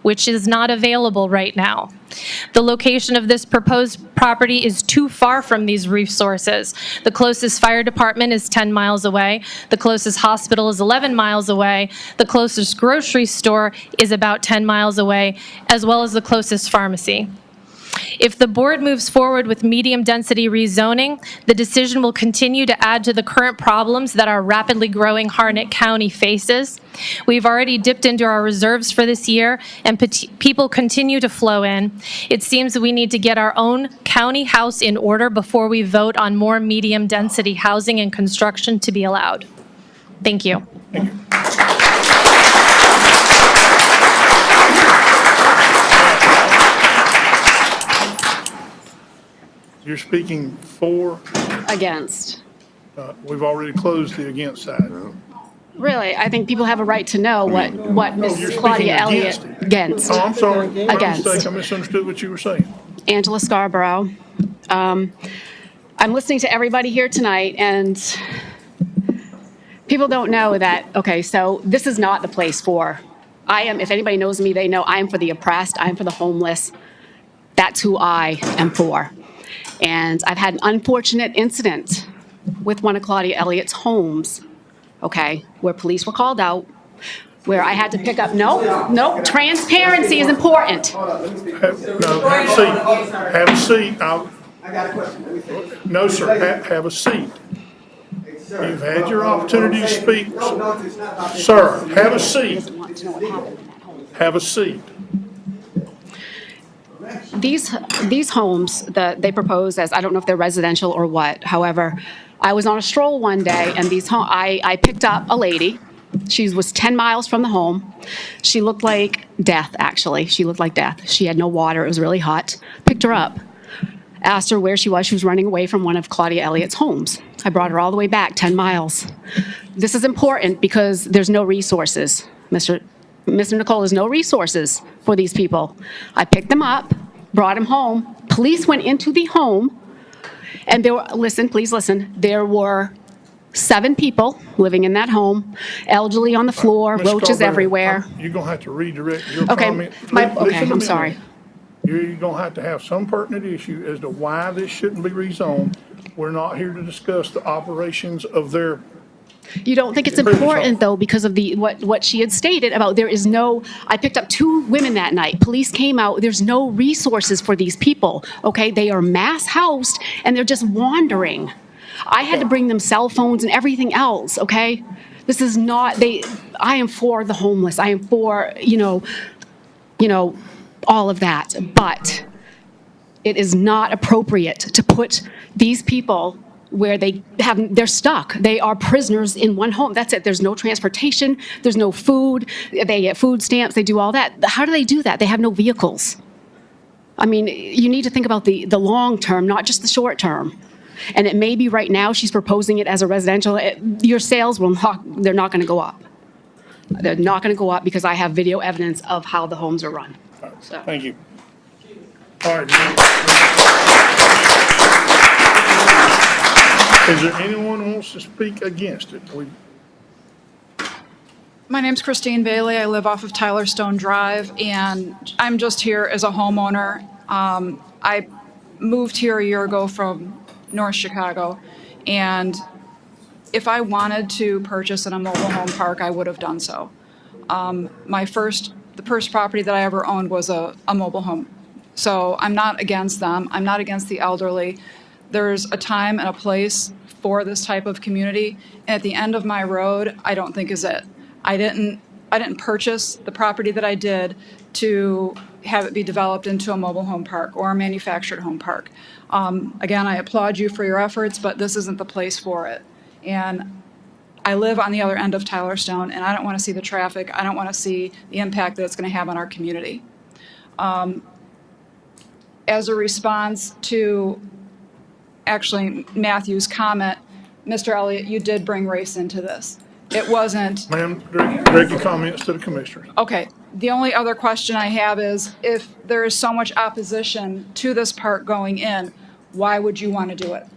S3: which is not available right now. The location of this proposed property is too far from these resources. The closest fire department is 10 miles away. The closest hospital is 11 miles away. The closest grocery store is about 10 miles away, as well as the closest pharmacy. If the board moves forward with medium-density rezoning, the decision will continue to add to the current problems that our rapidly growing Harnett County faces. We've already dipped into our reserves for this year, and people continue to flow in. It seems that we need to get our own county house in order before we vote on more medium-density housing and construction to be allowed. Thank you.
S1: You're speaking for?
S8: Against.
S1: We've already closed the against side.
S8: Really, I think people have a right to know what
S1: you're
S8: Ms. Claudia
S1: speaking
S8: Elliott against.
S1: Oh, I'm sorry. My
S8: Against.
S1: mistake. I misunderstood what you were saying.
S8: Angela Scarborough. I'm listening to everybody here tonight, and people don't know that, okay, so this is not the place for, if anybody knows me, they know I am for the oppressed, I am for the homeless. That's who I am for. And I've had an unfortunate incident with one of Claudia Elliott's homes, okay, where police were called out, where I had to pick up, no, transparency is important.
S1: Have a seat. Have a seat. I got a question. No, sir. Have a seat. You've had your opportunity to speak. Sir, have a seat. Have a seat.
S8: These homes that they propose as, I don't know if they're residential or what, however, I was on a stroll one day and I picked up a lady. She was 10 miles from the home. She looked like death, actually. She looked like death. She had no water. It was really hot. Picked her up. asked her where she was. She was running away from one of Claudia Elliott's homes. I brought her all the way back 10 miles. This is important because there's no resources. Mr. Nicole, there's no resources for these people. I picked them up, brought them home. Police went into the home, and there were, listen, please listen, there were 7 people living in that home, elderly on the floor,
S1: Ms.
S8: roaches
S1: Scarborough,
S8: everywhere.
S1: You're going to have to redirect your
S8: Okay,
S1: comment.
S8: okay, I'm sorry.
S1: You're going to have to have some pertinent issue as to why this shouldn't be rezoned. We're not here to discuss the operations of their.
S8: You don't think it's important, though, because of the what she had stated about there is no, I picked up 2 women that night. Police came out. There's no resources for these people, okay? They are mass housed, and they're just wandering. I had to bring them cell phones and everything else, okay? This is not, I am for the homeless. I am for, all of that. But it is not appropriate to put these people where they're stuck. They are prisoners in one home. That's it. There's no transportation. There's no food. They get food stamps. They do all that. How do they do that? They have no vehicles. I mean, you need to think about the long term, not just the short term. And it may be right now she's proposing it as a residential. Your sales they're not going to go up. They're not going to go up because I have video evidence of how the homes are run. So.
S1: Thank you. All right. Is there anyone who wants to speak against it?
S9: My name's Christine Bailey. I live off of Tyler Stone Drive, and I'm just here as a homeowner. I moved here a year ago from North Chicago, and if I wanted to purchase in a mobile home park, I would have done so. The first property that I ever owned was a mobile home. So I'm not against them. I'm not against the elderly. There's a time and a place for this type of community, and at the end of my road, I don't think is it. I didn't purchase the property that I did to have it be developed into a mobile home park or a manufactured home park. Again, I applaud you for your efforts, but this isn't the place for it. And I live on the other end of Tyler Stone, and I don't want to see the traffic. I don't want to see the impact that it's going to have on our community. As a response to actually Matthew's comment, Mr. Elliott, you did bring race into this. It wasn't.
S1: Ma'am, direct your comments to the commissioners.
S9: Okay. The only other question I have is, if there is so much opposition to this park going in, why would you want to do it?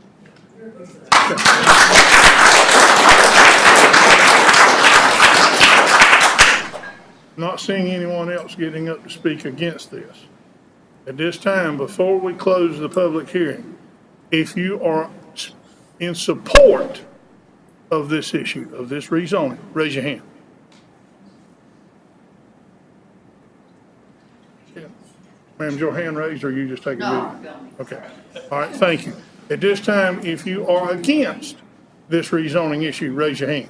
S1: Not seeing anyone else getting up to speak against this. At this time, before we close the public hearing, if you are in support of this issue, of this rezoning, raise your hand. Ma'am, is your hand raised, or you just take a video? Okay. All right, thank you. At this time, if you are against this rezoning issue, raise your hand.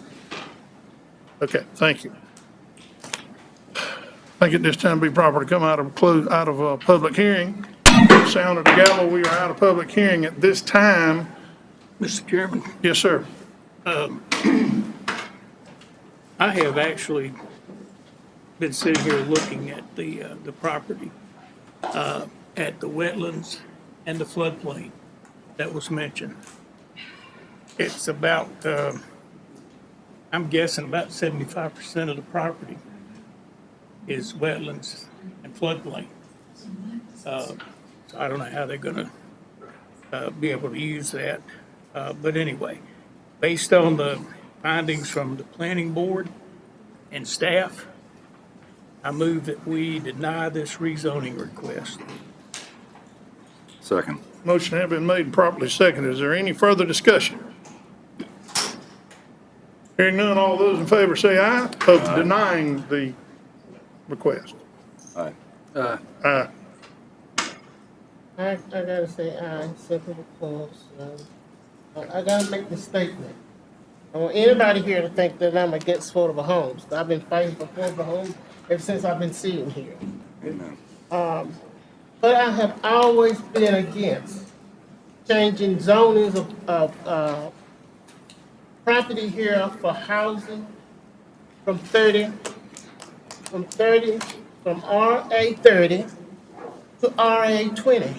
S1: Okay, thank you. I think at this time it'd be proper to come out of a public hearing. Sound of the gavel, we are out of public hearing at this time.
S13: Mr. Chairman,
S1: Yes, sir.
S13: I have actually been sitting here looking at the property, at the wetlands and the floodplain that was mentioned. It's about, I'm guessing about 75% of the property is wetlands and floodplain. So I don't know how they're gonna be able to use that. But anyway, based on the findings from the planning board and staff, I move that we deny this rezoning request.
S17: Second.
S1: Motion has been made and properly seconded. Is there any further discussion? Hearing none, all those in favor say aye of denying the request.
S17: Aye.
S1: Aye.
S2: I gotta say aye, simply because I gotta make the statement. I want anybody here to think that I'm against affordable homes. I've been fighting for affordable homes ever since I've been sitting here.
S17: Amen.
S2: But I have always been against changing zonings of property here for housing from RA 30 to RA 20.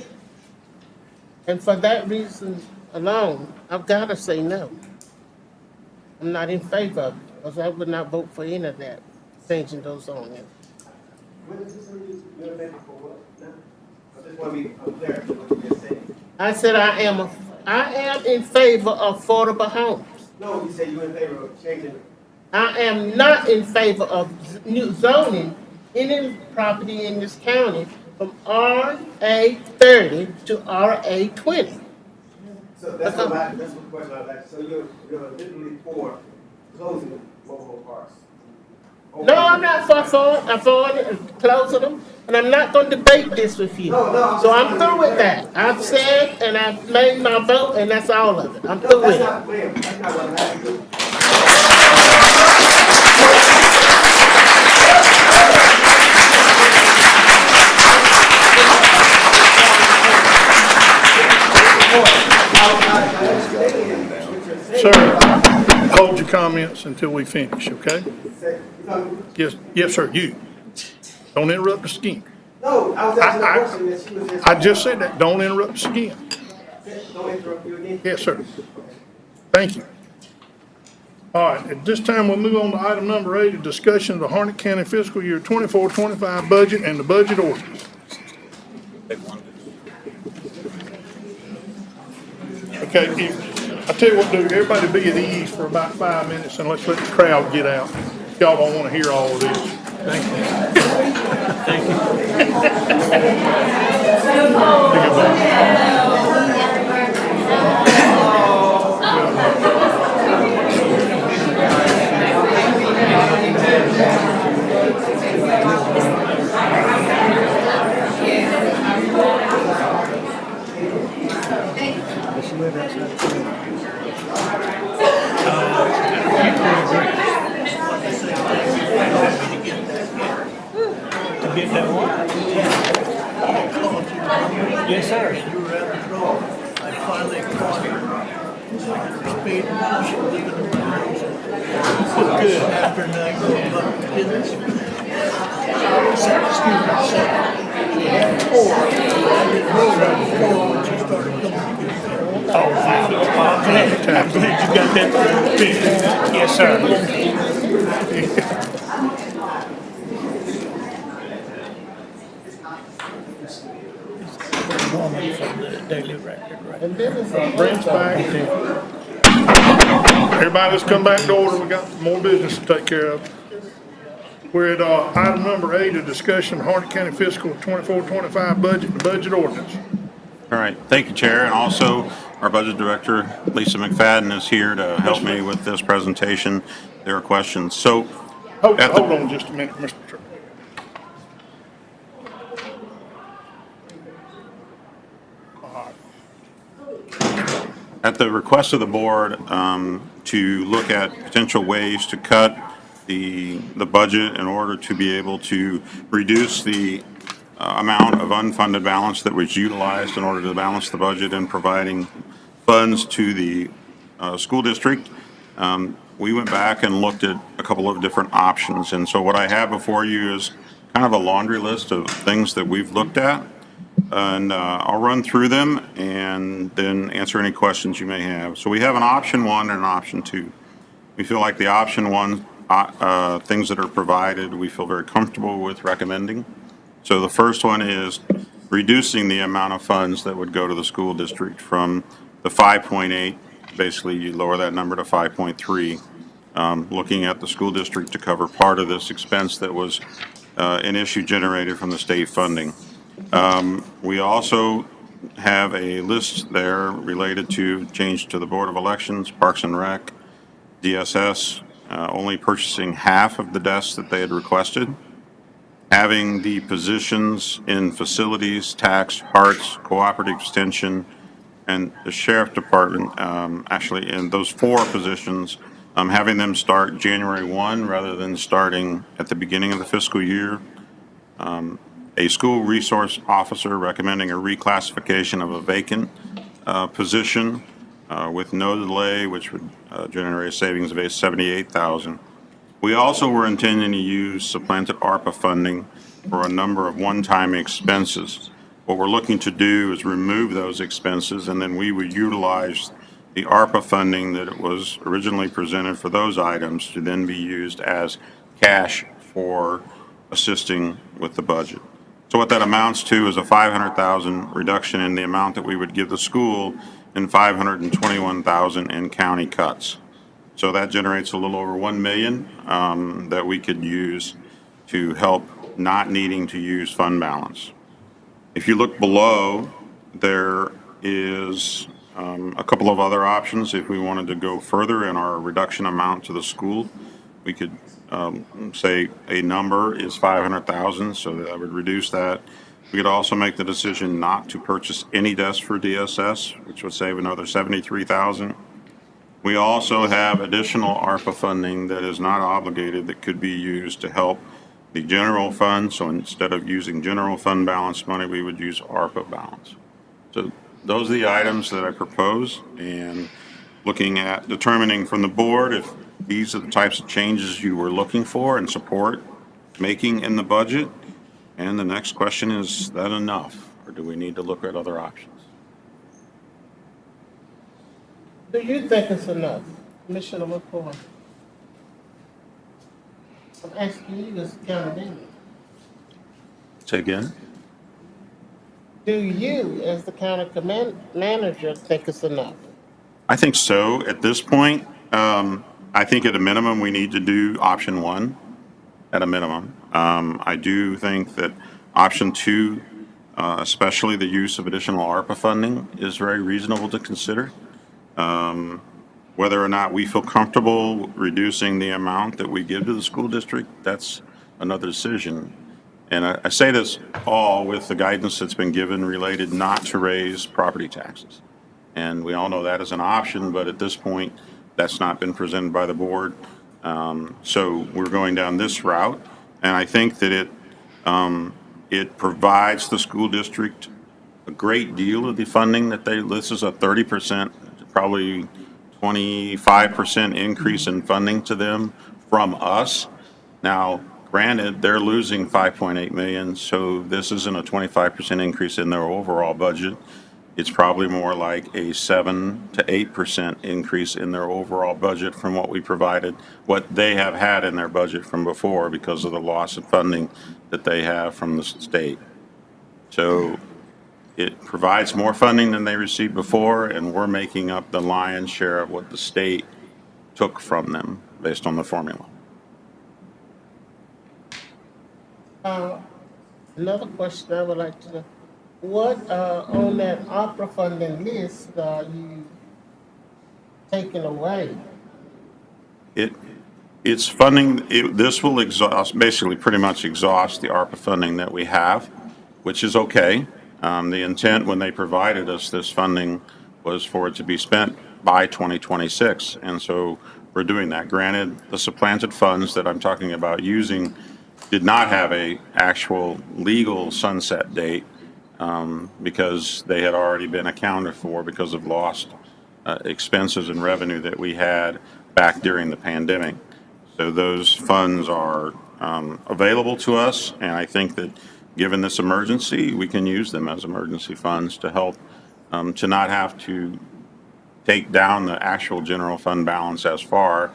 S2: And for that reason alone, I've got to say no. I'm not in favor of it, because I would not vote for any of that, changing those zonings. I said I am in favor of affordable homes.
S20: No, you said you in favor of changing.
S2: I am not in favor of new zoning any property in this county from RA 30 to RA 20.
S20: So that's what the question I like. So you're literally for closing mobile home parks.
S2: No, I'm not for it. I'm for it, closing them, and I'm not going to debate this with you. So I'm through with that. I've said and I've made my vote, and that's all of it. I'm through with it.
S20: That's not what I'm asking.
S1: Sir, hold your comments until we finish, okay? Yes, sir, you. Don't interrupt us again.
S20: No, I was asking a question that she was just.
S1: I just said that, don't interrupt us again.
S20: Don't interrupt you again.
S1: Yes, sir. Thank you. All right, at this time, we'll move on to item number 8, a discussion of the Harnett County fiscal year 24-25 budget and the budget ordinance. Okay, I tell you what, do everybody be at ease for about 5 minutes and let's let the crowd get out. Y'all don't want to hear all of this. Thank you. Thank
S13: To get that one? Yes, sir. You were at the door. I finally caught her. Speed, she was living in my house. Good. After night, excuse me, she had 4. I didn't know that before when she started coming to get me. Oh, wow. I'm glad you got that fixed. Yes, sir. Woman from the Daily Record, right?
S2: And then it's
S1: Brings back. Everybody, let's come back to order. We got more business to take care of. We're at item number 8, a discussion of Harnett County fiscal 24-25 budget and budget ordinance.
S14: All right, thank you, Chair, and also our Budget Director, Lisa McFadden, is here to help me with this presentation. There are questions. So,
S1: Hold on just a minute, Mr. Chair.
S14: at the request of the board, to look at potential ways to cut the budget in order to be able to reduce the amount of unfunded balance that was utilized in order to balance the budget and providing funds to the school district. We went back and looked at a couple of different options. And so what I have before you is kind of a laundry list of things that we've looked at. And I'll run through them and then answer any questions you may have. So we have an option 1 and an option 2. We feel like the option 1, things that are provided, we feel very comfortable with recommending. So the first one is reducing the amount of funds that would go to the school district from the 5.8, basically you lower that number to 5.3, looking at the school district to cover part of this expense that was an issue generated from the state funding. We also have a list there related to change to the Board of Elections, Parks and Rec, DSS, only purchasing half of the desks that they had requested, having the positions in facilities, tax, Hearts, cooperative extension, and the sheriff department, actually in those 4 positions, having them start January 1 rather than starting at the beginning of the fiscal year. A school resource officer recommending a reclassification of a vacant position with no delay, which would generate a savings of $78,000. We also were intending to use supplanted ARPA funding for a number of one-time expenses. What we're looking to do is remove those expenses, and then we would utilize the ARPA funding that was originally presented for those items to then be used as cash for assisting with the budget. So what that amounts to is a $500,000 reduction in the amount that we would give the school and $521,000 in county cuts. So that generates a little over $1 million that we could use to help not needing to use fund balance. If you look below, there is a couple of other options. If we wanted to go further in our reduction amount to the school, we could say a number is 500,000, so that would reduce that. We could also make the decision not to purchase any desks for DSS, which would save another 73,000. We also have additional ARPA funding that is not obligated that could be used to help the general fund. So instead of using general fund balance money, we would use ARPA balance. So those are the items that I propose, and looking at determining from the board if these are the types of changes you were looking for and support making in the budget. And the next question is that enough, or do we need to look at other options?
S2: Do you think it's enough, Commissioner McCoy? I'm asking you as county manager.
S14: Say again?
S2: Do you, as the county manager, think it's enough?
S14: I think so. At this point, I think at a minimum, we need to do option one at a minimum. I do think that option two, especially the use of additional ARPA funding, is very reasonable to consider. Whether or not we feel comfortable reducing the amount that we give to the school district, that's another decision. And I say this all with the guidance that's been given related not to raise property taxes. And we all know that is an option, but at this point, that's not been presented by the board. So we're going down this route, and I think that it provides the school district a great deal of the funding that this is a 30%, probably 25% increase in funding to them from us. Now, granted, they're losing 5.8 million, so this isn't a 25% increase in their overall budget. It's probably more like a 7 to 8% increase in their overall budget from what we provided, what they have had in their budget from before because of the loss of funding that they have from the state. So it provides more funding than they received before, and we're making up the lion's share of what the state took from them based on the formula.
S2: Another question I would like to know, what on that opera funding list are you taking away?
S14: It's funding, this will exhaust, basically pretty much exhaust the ARPA funding that we have, which is okay. The intent when they provided us this funding was for it to be spent by 2026, and so we're doing that. Granted, the supplanted funds that I'm talking about using did not have a actual legal sunset date because they had already been accounted for because of lost expenses and revenue that we had back during the pandemic. So those funds are available to us, and I think that given this emergency, we can use them as emergency funds to help to not have to take down the actual general fund balance as far,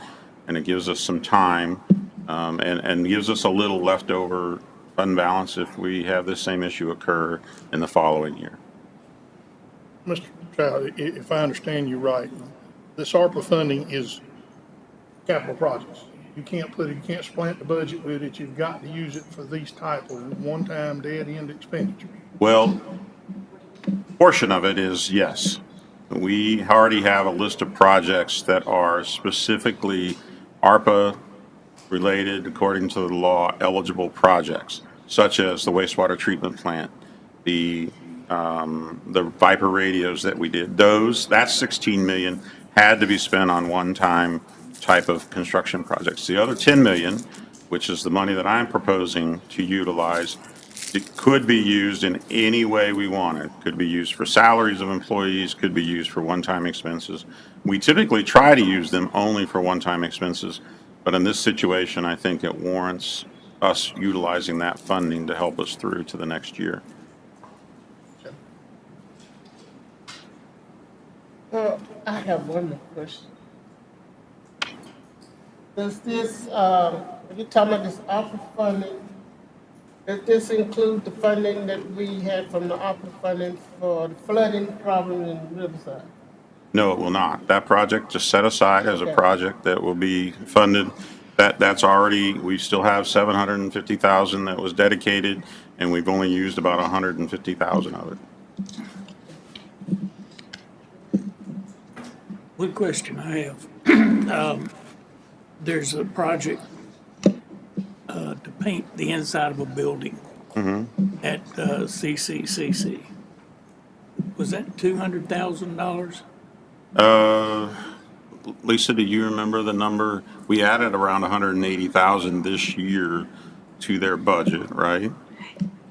S14: and it gives us some time and gives us a little leftover fund balance if we have this same issue occur in the following year.
S1: Mr. Trout, if I understand you right, this ARPA funding is capital projects. You can't supplant the budget with it. You've got to use it for these type of one-time dead-end expenditures.
S14: Well, portion of it is yes. We already have a list of projects that are specifically ARPA related, according to the law, eligible projects, such as the wastewater treatment plant, the Viper radios that we did. That 16 million had to be spent on one-time type of construction projects. The other 10 million, which is the money that I'm proposing to utilize, it could be used in any way we want it. Could be used for salaries of employees, could be used for one-time expenses. We typically try to use them only for one-time expenses, but in this situation, I think it warrants us utilizing that funding to help us through to the next year.
S2: I have one more question. Does this, you're talking about this ARPA funding, does this include the funding that we had from the ARPA funding for the flooding problem in Riverside?
S14: No, it will not. That project just set aside as a
S2: Okay.
S14: project that will be funded. That's already, we still have 750,000 that was dedicated, and we've only used about 150,000 of it.
S13: One question I have. There's a project to paint the inside of a building at CCCC. Was that $200,000?
S14: Lisa, do you remember the number? We added around 180,000 this year to their budget, right?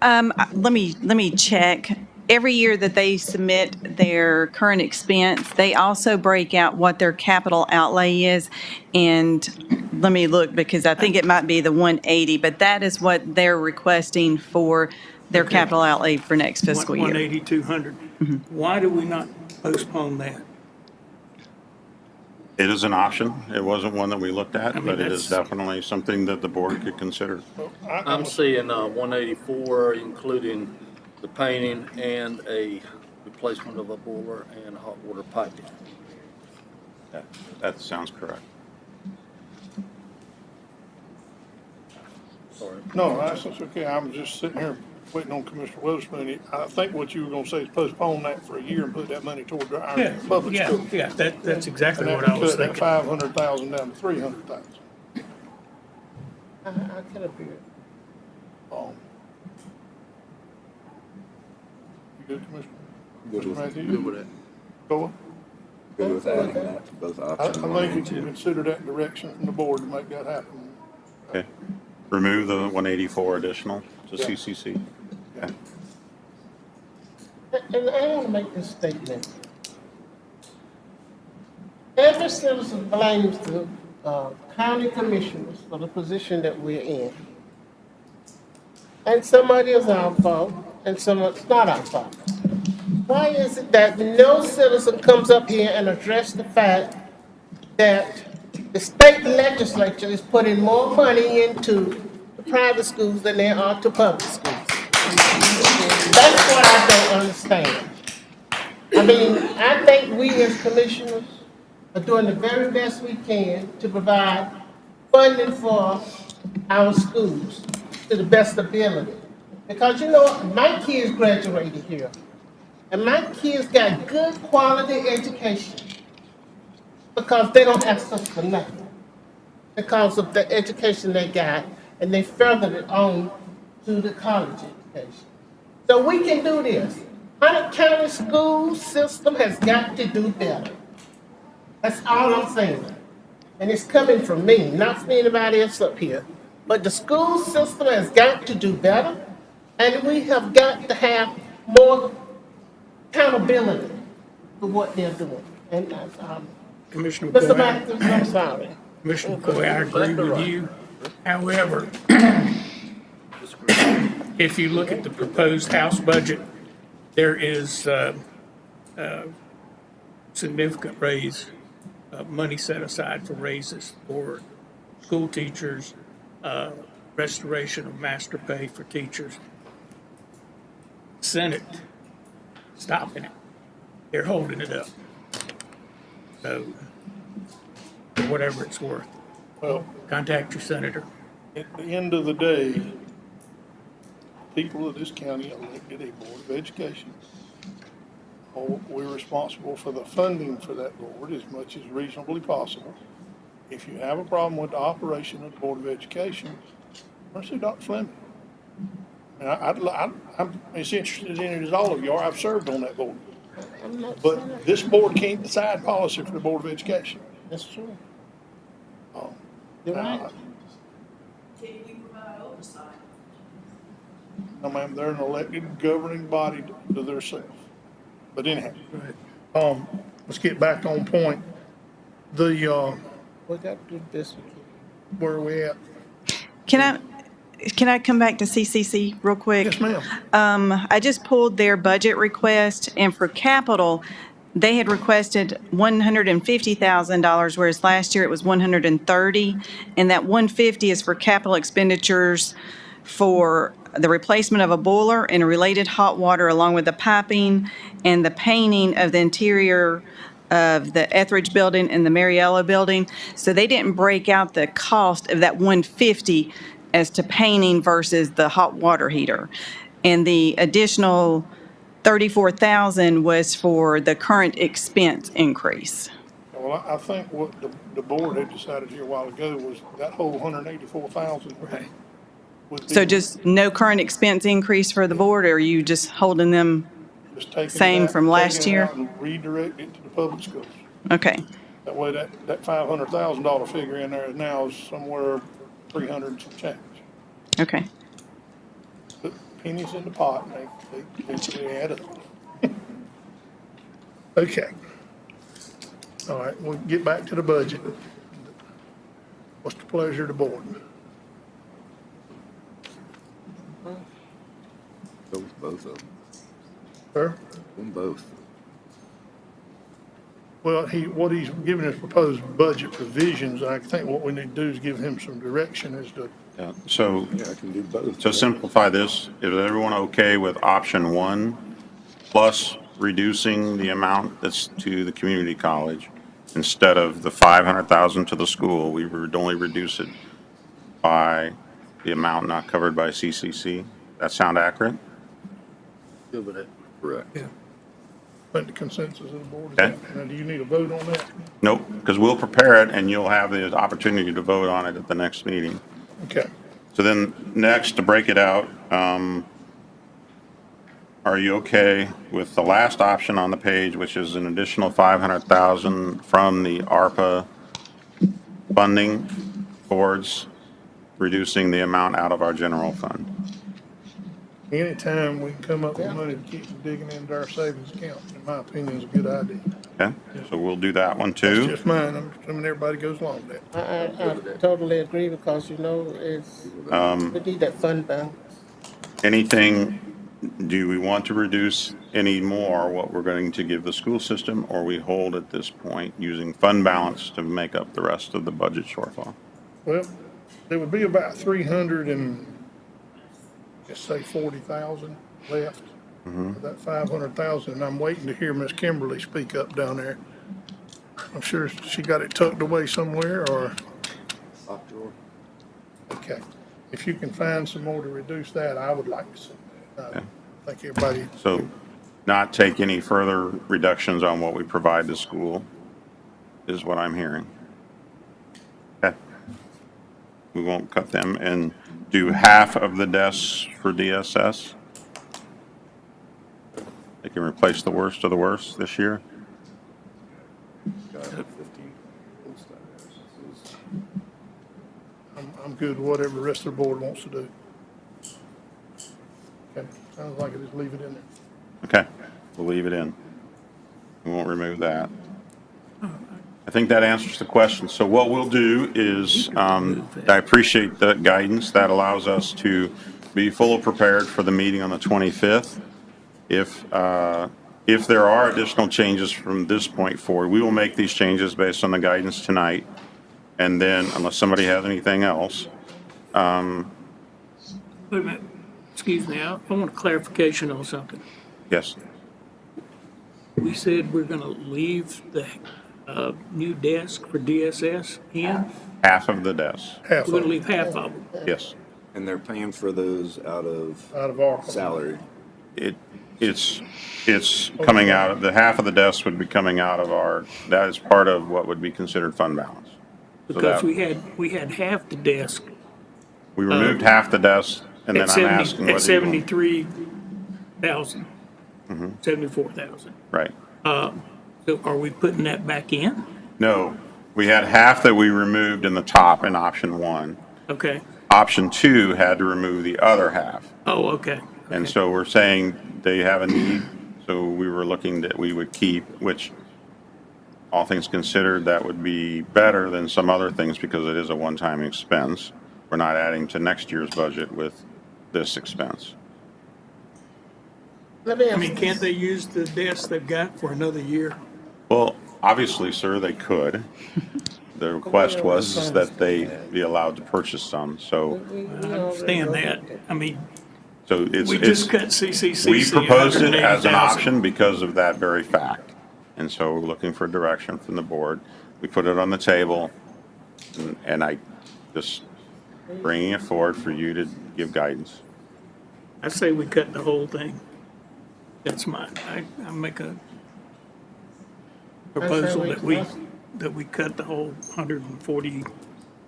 S5: Let me check. Every year that they submit their current expense, they also break out what their capital outlay is. And let me look, because I think it might be the 180, but that is what they're requesting for their
S13: Okay.
S5: capital outlay for next fiscal year.
S13: 180, 200. Why do we not postpone that?
S14: It is an option. It wasn't one that we looked at,
S13: mean,
S14: but it is
S13: that's-
S14: definitely something that the board could consider.
S15: I'm seeing 184, including the painting and a replacement of a boiler and hot water piping.
S14: That sounds correct.
S15: Sorry.
S1: No, that's okay. I'm just sitting here waiting on Commissioner Witherspoon. I think what you were gonna say is postpone that for a year and put that money toward our
S13: Yeah,
S1: public
S13: yeah,
S1: school.
S13: yeah, that's exactly
S1: And
S13: what
S1: that
S13: I
S1: would
S13: was
S1: cut that
S13: thinking.
S1: 500,000 down to 300,000.
S2: I can agree.
S1: You good, Commissioner?
S17: Good with,
S1: Matthew?
S17: good with it.
S1: Go on.
S17: Good with adding that to both
S1: I
S17: options.
S1: think you can consider that direction from the board to make that happen.
S14: Okay. Remove the 184 additional to
S1: Yeah.
S14: CCC. Okay.
S2: And I want to make this statement. Every citizen blames the county commissioners for the position that we're in. And some of it is our fault, and some of it's not our fault. Why is it that no citizen comes up here and address the fact that the state legislature is putting more money into the private schools than they are to public schools? That's what I don't understand. I mean, I think we as commissioners are doing the very best we can to provide funding for our schools to the best ability. Because you know, my kids graduated here, and my kids got good quality education because they don't ask us for nothing. Because of the education they got, and they furthered it on to the college education. So we can do this. Hunter County school system has got to do better. That's all I'm saying. And it's coming from me, not from anybody else up here. But the school system has got to do better, and we have got to have more accountability for what they're doing. And that's,
S13: Commissioner
S2: Mr.
S13: Coy,
S2: Matthews, I'm sorry.
S13: Commissioner Coy, I agree with you. However, if you look at the proposed House budget, there is significant raise, money set aside for raises for school teachers, restoration of master pay for teachers. Senate stopping it. They're holding it up. So, for whatever it's worth,
S1: Well,
S13: contact your senator.
S1: at the end of the day, people of this county elected a board of education. We're responsible for the funding for that board as much as reasonably possible. If you have a problem with the operation of the Board of Education, let's see Dr. Fleming. And I'm as interested in it as all of you are. I've served on that board. But this board can't decide policy for the Board of Education.
S2: That's true.
S1: You're
S2: right.
S1: No, ma'am, they're an elected governing body to themselves. But anyhow, let's get back on point. The,
S2: We got to do this.
S1: where are we at?
S5: Can I come back to CCC real quick?
S1: Yes, ma'am.
S5: I just pulled their budget request, and for capital, they had requested $150,000, whereas last year it was 130. And that 150 is for capital expenditures for the replacement of a boiler and related hot water, along with the piping and the painting of the interior of the Etheridge building and the Mariella building. So they didn't break out the cost of that 150 as to painting versus the hot water heater. And the additional 34,000 was for the current expense increase.
S1: Well, I think what the board had decided here a while ago was that whole 184,000. Right.
S5: So just no current expense increase for the board, or are you just holding them same from last year?
S1: And redirect it to the public schools.
S5: Okay,
S1: That way that $500,000 figure in there now is somewhere 300 and some change.
S5: okay.
S1: Put pennies in the pot and they eventually add up. Okay. All right, we'll get back to the budget. What's the pleasure of the board?
S17: Both of them.
S1: Sir?
S17: Both.
S1: Well, what he's giving us proposed budget revisions, I think what we need to do is give him some direction as to.
S14: Yeah, so
S17: I can do both.
S14: to simplify this, is everyone okay with option 1 plus reducing the amount that's to the community college? Instead of the 500,000 to the school, we would only reduce it by the amount not covered by CCC? That sound accurate?
S15: Good with it.
S17: Correct.
S1: Yeah. But the consensus of the board is
S14: Okay.
S1: that. Now, do you need a vote on that?
S14: Nope, because we'll prepare it and you'll have the opportunity to vote on it at the next meeting.
S1: Okay.
S14: So then, next, to break it out, are you okay with the last option on the page, which is an additional 500,000 from the ARPA funding towards reducing the amount out of our general fund?
S1: Anytime we can come up with money to keep digging into our savings account, in my opinion, is a good idea.
S14: Okay, so we'll do that one
S1: That's
S14: too.
S1: just mine. I'm assuming everybody goes along with that.
S2: I totally agree because, you know, we need that fund balance.
S14: Anything, do we want to reduce any more what we're going to give the school system, or we hold at this point using fund balance to make up the rest of the budget shortfall?
S1: Well, there would be about 300 and, let's say 40,000 left of that 500,000. And I'm waiting to hear Miss Kimberly speak up down there. I'm sure she got it tucked away somewhere or. Okay. If you can find some more to reduce that, I would like to see that. I think everybody.
S14: So not take any further reductions on what we provide to school is what I'm hearing. Okay. We won't cut them and do half of the desks for DSS. They can replace the worst of the worst this year.
S1: I'm good with whatever the rest of the board wants to do. Okay, sounds like it, just leave it in there.
S14: Okay, we'll leave it in. We won't remove that. I think that answers the question. So what we'll do is, I appreciate the guidance. That allows us to be fully prepared for the meeting on the 25th. If there are additional changes from this point forward, we will make these changes based on the guidance tonight. And then, unless somebody has anything else,
S13: Wait a minute, excuse me, I want a clarification on something.
S14: yes.
S13: We said we're gonna leave the new desk for DSS in?
S14: Half of the desks,
S13: We're gonna leave half of them.
S14: yes.
S17: And they're paying for those out of
S1: our
S17: salary.
S14: It's coming out, of the half of the desks would be coming out of our, that is part of what would be considered fund balance. So
S13: Because
S14: that-
S13: we had half the desk.
S14: We removed half the desks, and then
S13: At
S14: I'm asking whether
S13: At
S14: you want-
S13: 73,000, 74,000.
S14: Right.
S13: So are we putting that back in?
S14: No, we had half that we removed in the top in option 1.
S13: Okay.
S14: Option 2 had to remove the other half.
S13: Oh, okay.
S14: And so we're saying they have a need, so we were looking that we would keep, which, all things considered, that would be better than some other things because it is a one-time expense. We're not adding to next year's budget with this expense.
S2: Let me
S13: I
S2: ask
S13: mean, can't they use the desk they've got for another year?
S14: Well, obviously, sir, they could. The request was is that they be allowed to purchase some, so,
S13: I understand that. I mean,
S14: so it's.
S13: we just cut
S14: We
S13: CCCC
S14: proposed it as an
S13: 180,000.
S14: option because of that very fact. And so we're looking for direction from the board. We put it on the table, and I just bringing it forward for you to give guidance.
S13: I say we cut the whole thing. That's I make a proposal that we cut the whole 140,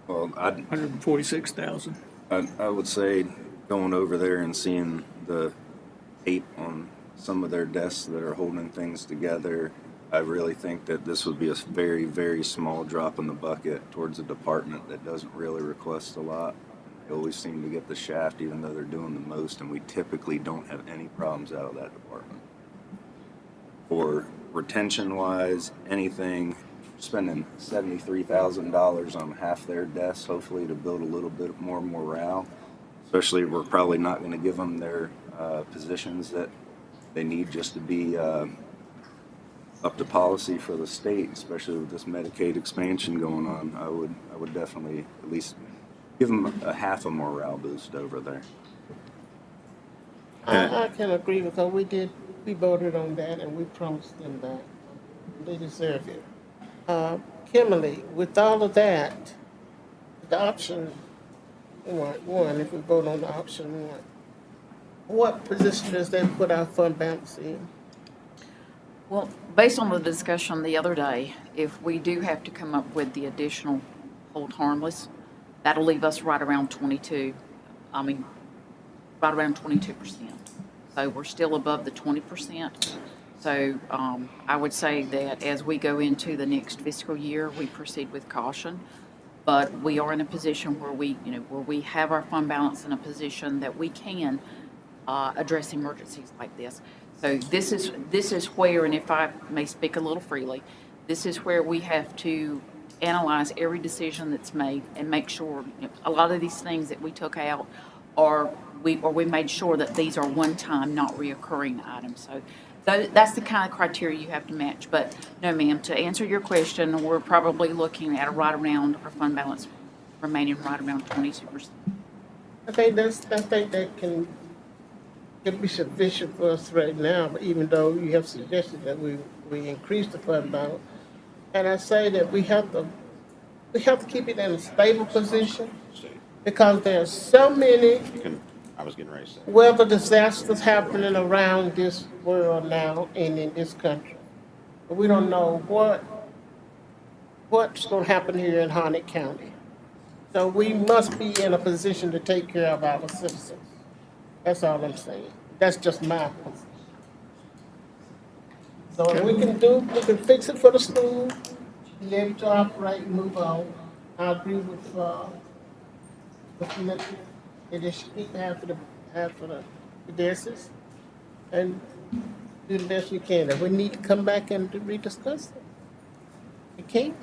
S17: Well,
S13: 146,000.
S17: I would say going over there and seeing the tape on some of their desks that are holding things together, I really think that this would be a very, very small drop in the bucket towards a department that doesn't really request a lot. They always seem to get the shaft even though they're doing the most, and we typically don't have any problems out of that department. For retention-wise, anything, spending $73,000 on half their desks, hopefully to build a little bit more morale. Especially, we're probably not going to give them their positions that they need just to be up to policy for the state, especially with this Medicaid expansion going on. I would definitely at least give them a half a morale boost over there.
S2: I can agree because we voted on that and we promised them that. They deserve it. Kimberly, with all of that, the option one, if we vote on the option one, what position does that put our fund balance in?
S16: Well, based on the discussion the other day, if we do have to come up with the additional hold harmless, that'll leave us right around 22%. So we're still above the 20%. So I would say that as we go into the next fiscal year, we proceed with caution. But we are in a position where we have our fund balance in a position that we can address emergencies like this. So this is where, and if I may speak a little freely, this is where we have to analyze every decision that's made and make sure a lot of these things that we took out we made sure that these are one-time, not reoccurring items. So that's the kind of criteria you have to match. But no, ma'am, to answer your question, we're probably looking at right around our fund balance remaining right around 22%.
S2: I think that can be sufficient for us right now, but even though you have suggested that we increase the fund balance, and I say that we have to keep it in a stable position because there are so many
S14: I was getting ready to say.
S2: weather disasters happening around this world now and in this country. But we don't know what's going to happen here in Harnett County. So we must be in a position to take care of our citizens. That's all I'm saying. That's just my position. So if we can fix it for the school, be able to operate and move on. I agree with Mitchell. It is keep half of the desks and do the best we can. If we need to come back and rediscuss it, we can.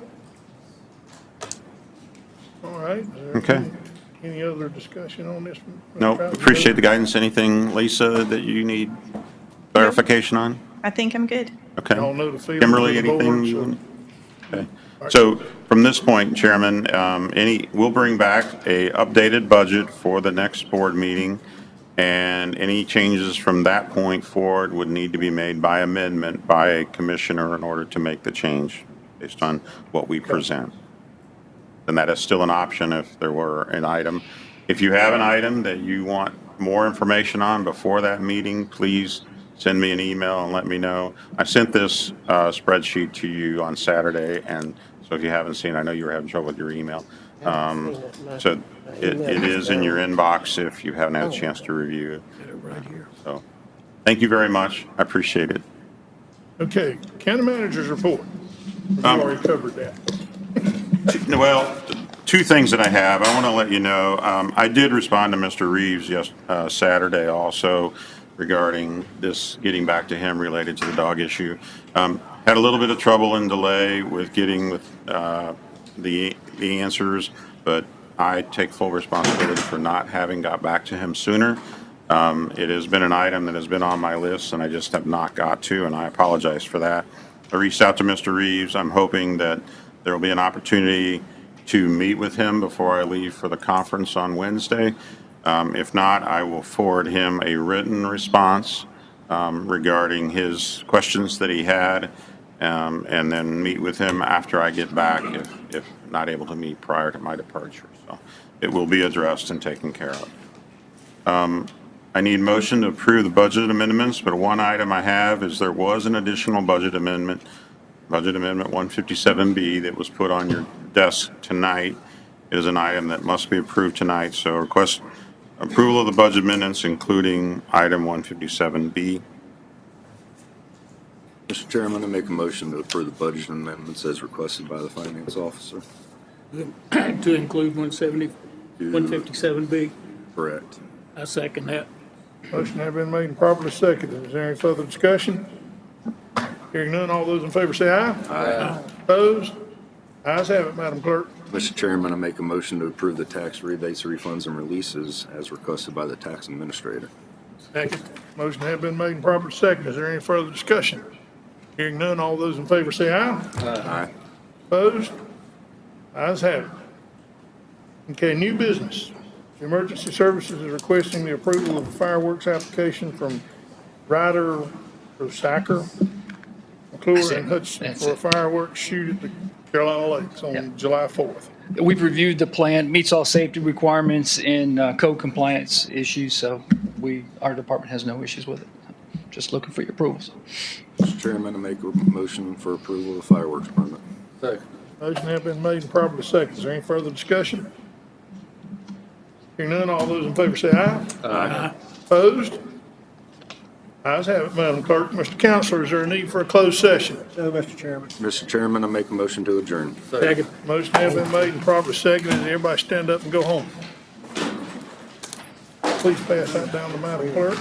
S1: All right. Is there
S14: Okay.
S1: Any other discussion on this?
S14: No, appreciate the guidance. Anything, Lisa, that you need clarification on?
S5: I think I'm good.
S14: Okay.
S1: Y'all know the feeling
S14: Kimberly,
S1: of the board,
S14: anything?
S1: so-
S14: Okay. So from this point, Chairman, we'll bring back a updated budget for the next board meeting, and any changes from that point forward would need to be made by amendment by a commissioner in order to make the change based on what we present. And that is still an option if there were an item. If you have an item that you want more information on before that meeting, please send me an email and let me know. I sent this spreadsheet to you on Saturday, and so if you haven't seen it, I know you were having trouble with your email. So it is in your inbox if you haven't had a chance to review it.
S13: Right here.
S14: So, thank you very much. I appreciate it.
S1: Okay, county manager's report. We've already covered that.
S14: Well, two things that I have. I want to let you know, I did respond to Mr. Reeves Saturday also regarding this, getting back to him related to the dog issue. Had a little bit of trouble and delay with getting with the answers, but I take full responsibility for not having got back to him sooner. It has been an item that has been on my list, and I just have not got to, and I apologize for that. I reached out to Mr. Reeves. I'm hoping that there will be an opportunity to meet with him before I leave for the conference on Wednesday. If not, I will forward him a written response regarding his questions that he had, and then meet with him after I get back if not able to meet prior to my departure. So it will be addressed and taken care of. I need motion to approve the budget amendments, but one item I have is there was an additional budget amendment, Budget Amendment 157B, that was put on your desk tonight. It is an item that must be approved tonight, so request approval of the budget amendments, including item 157B.
S17: Mr. Chairman, I make a motion to approve the budget amendments as requested by the finance officer.
S13: To include 157B.
S17: Correct.
S13: I second that.
S1: Motion has been made and properly seconded. Is there any further discussion? Hearing none, all those in favor say aye.
S17: Aye.
S1: Opposed? Ayes have it, Madam Clerk.
S17: Mr. Chairman, I make a motion to approve the tax rebates, refunds, and releases as requested by the tax administrator.
S1: Second. Motion has been made and properly seconded. Is there any further discussion? Hearing none, all those in favor say aye.
S17: Aye.
S1: Opposed? Ayes have it. Okay, new business. Emergency Services is requesting the approval of the fireworks application from Ryder Rosacker, McClure, and Hudson for a fireworks shoot at the Carolina Lakes on July 4th.
S10: We've reviewed the plan, meets all safety requirements and code compliance issues, so our department has no issues with it. Just looking for your approvals.
S17: Mr. Chairman, I make a motion for approval of the fireworks permit.
S15: Second.
S1: Motion has been made and properly seconded. Is there any further discussion? Hearing none, all those in favor say aye.
S15: Aye.
S1: Opposed? Ayes have it, Madam Clerk. Mr. Counselor, is there a need for a closed session?
S11: No, Mr. Chairman.
S17: Mr. Chairman, I make a motion to adjourn.
S1: Second. Motion has been made and properly seconded. Everybody stand up and go home. Please pass that down to Madam Clerk.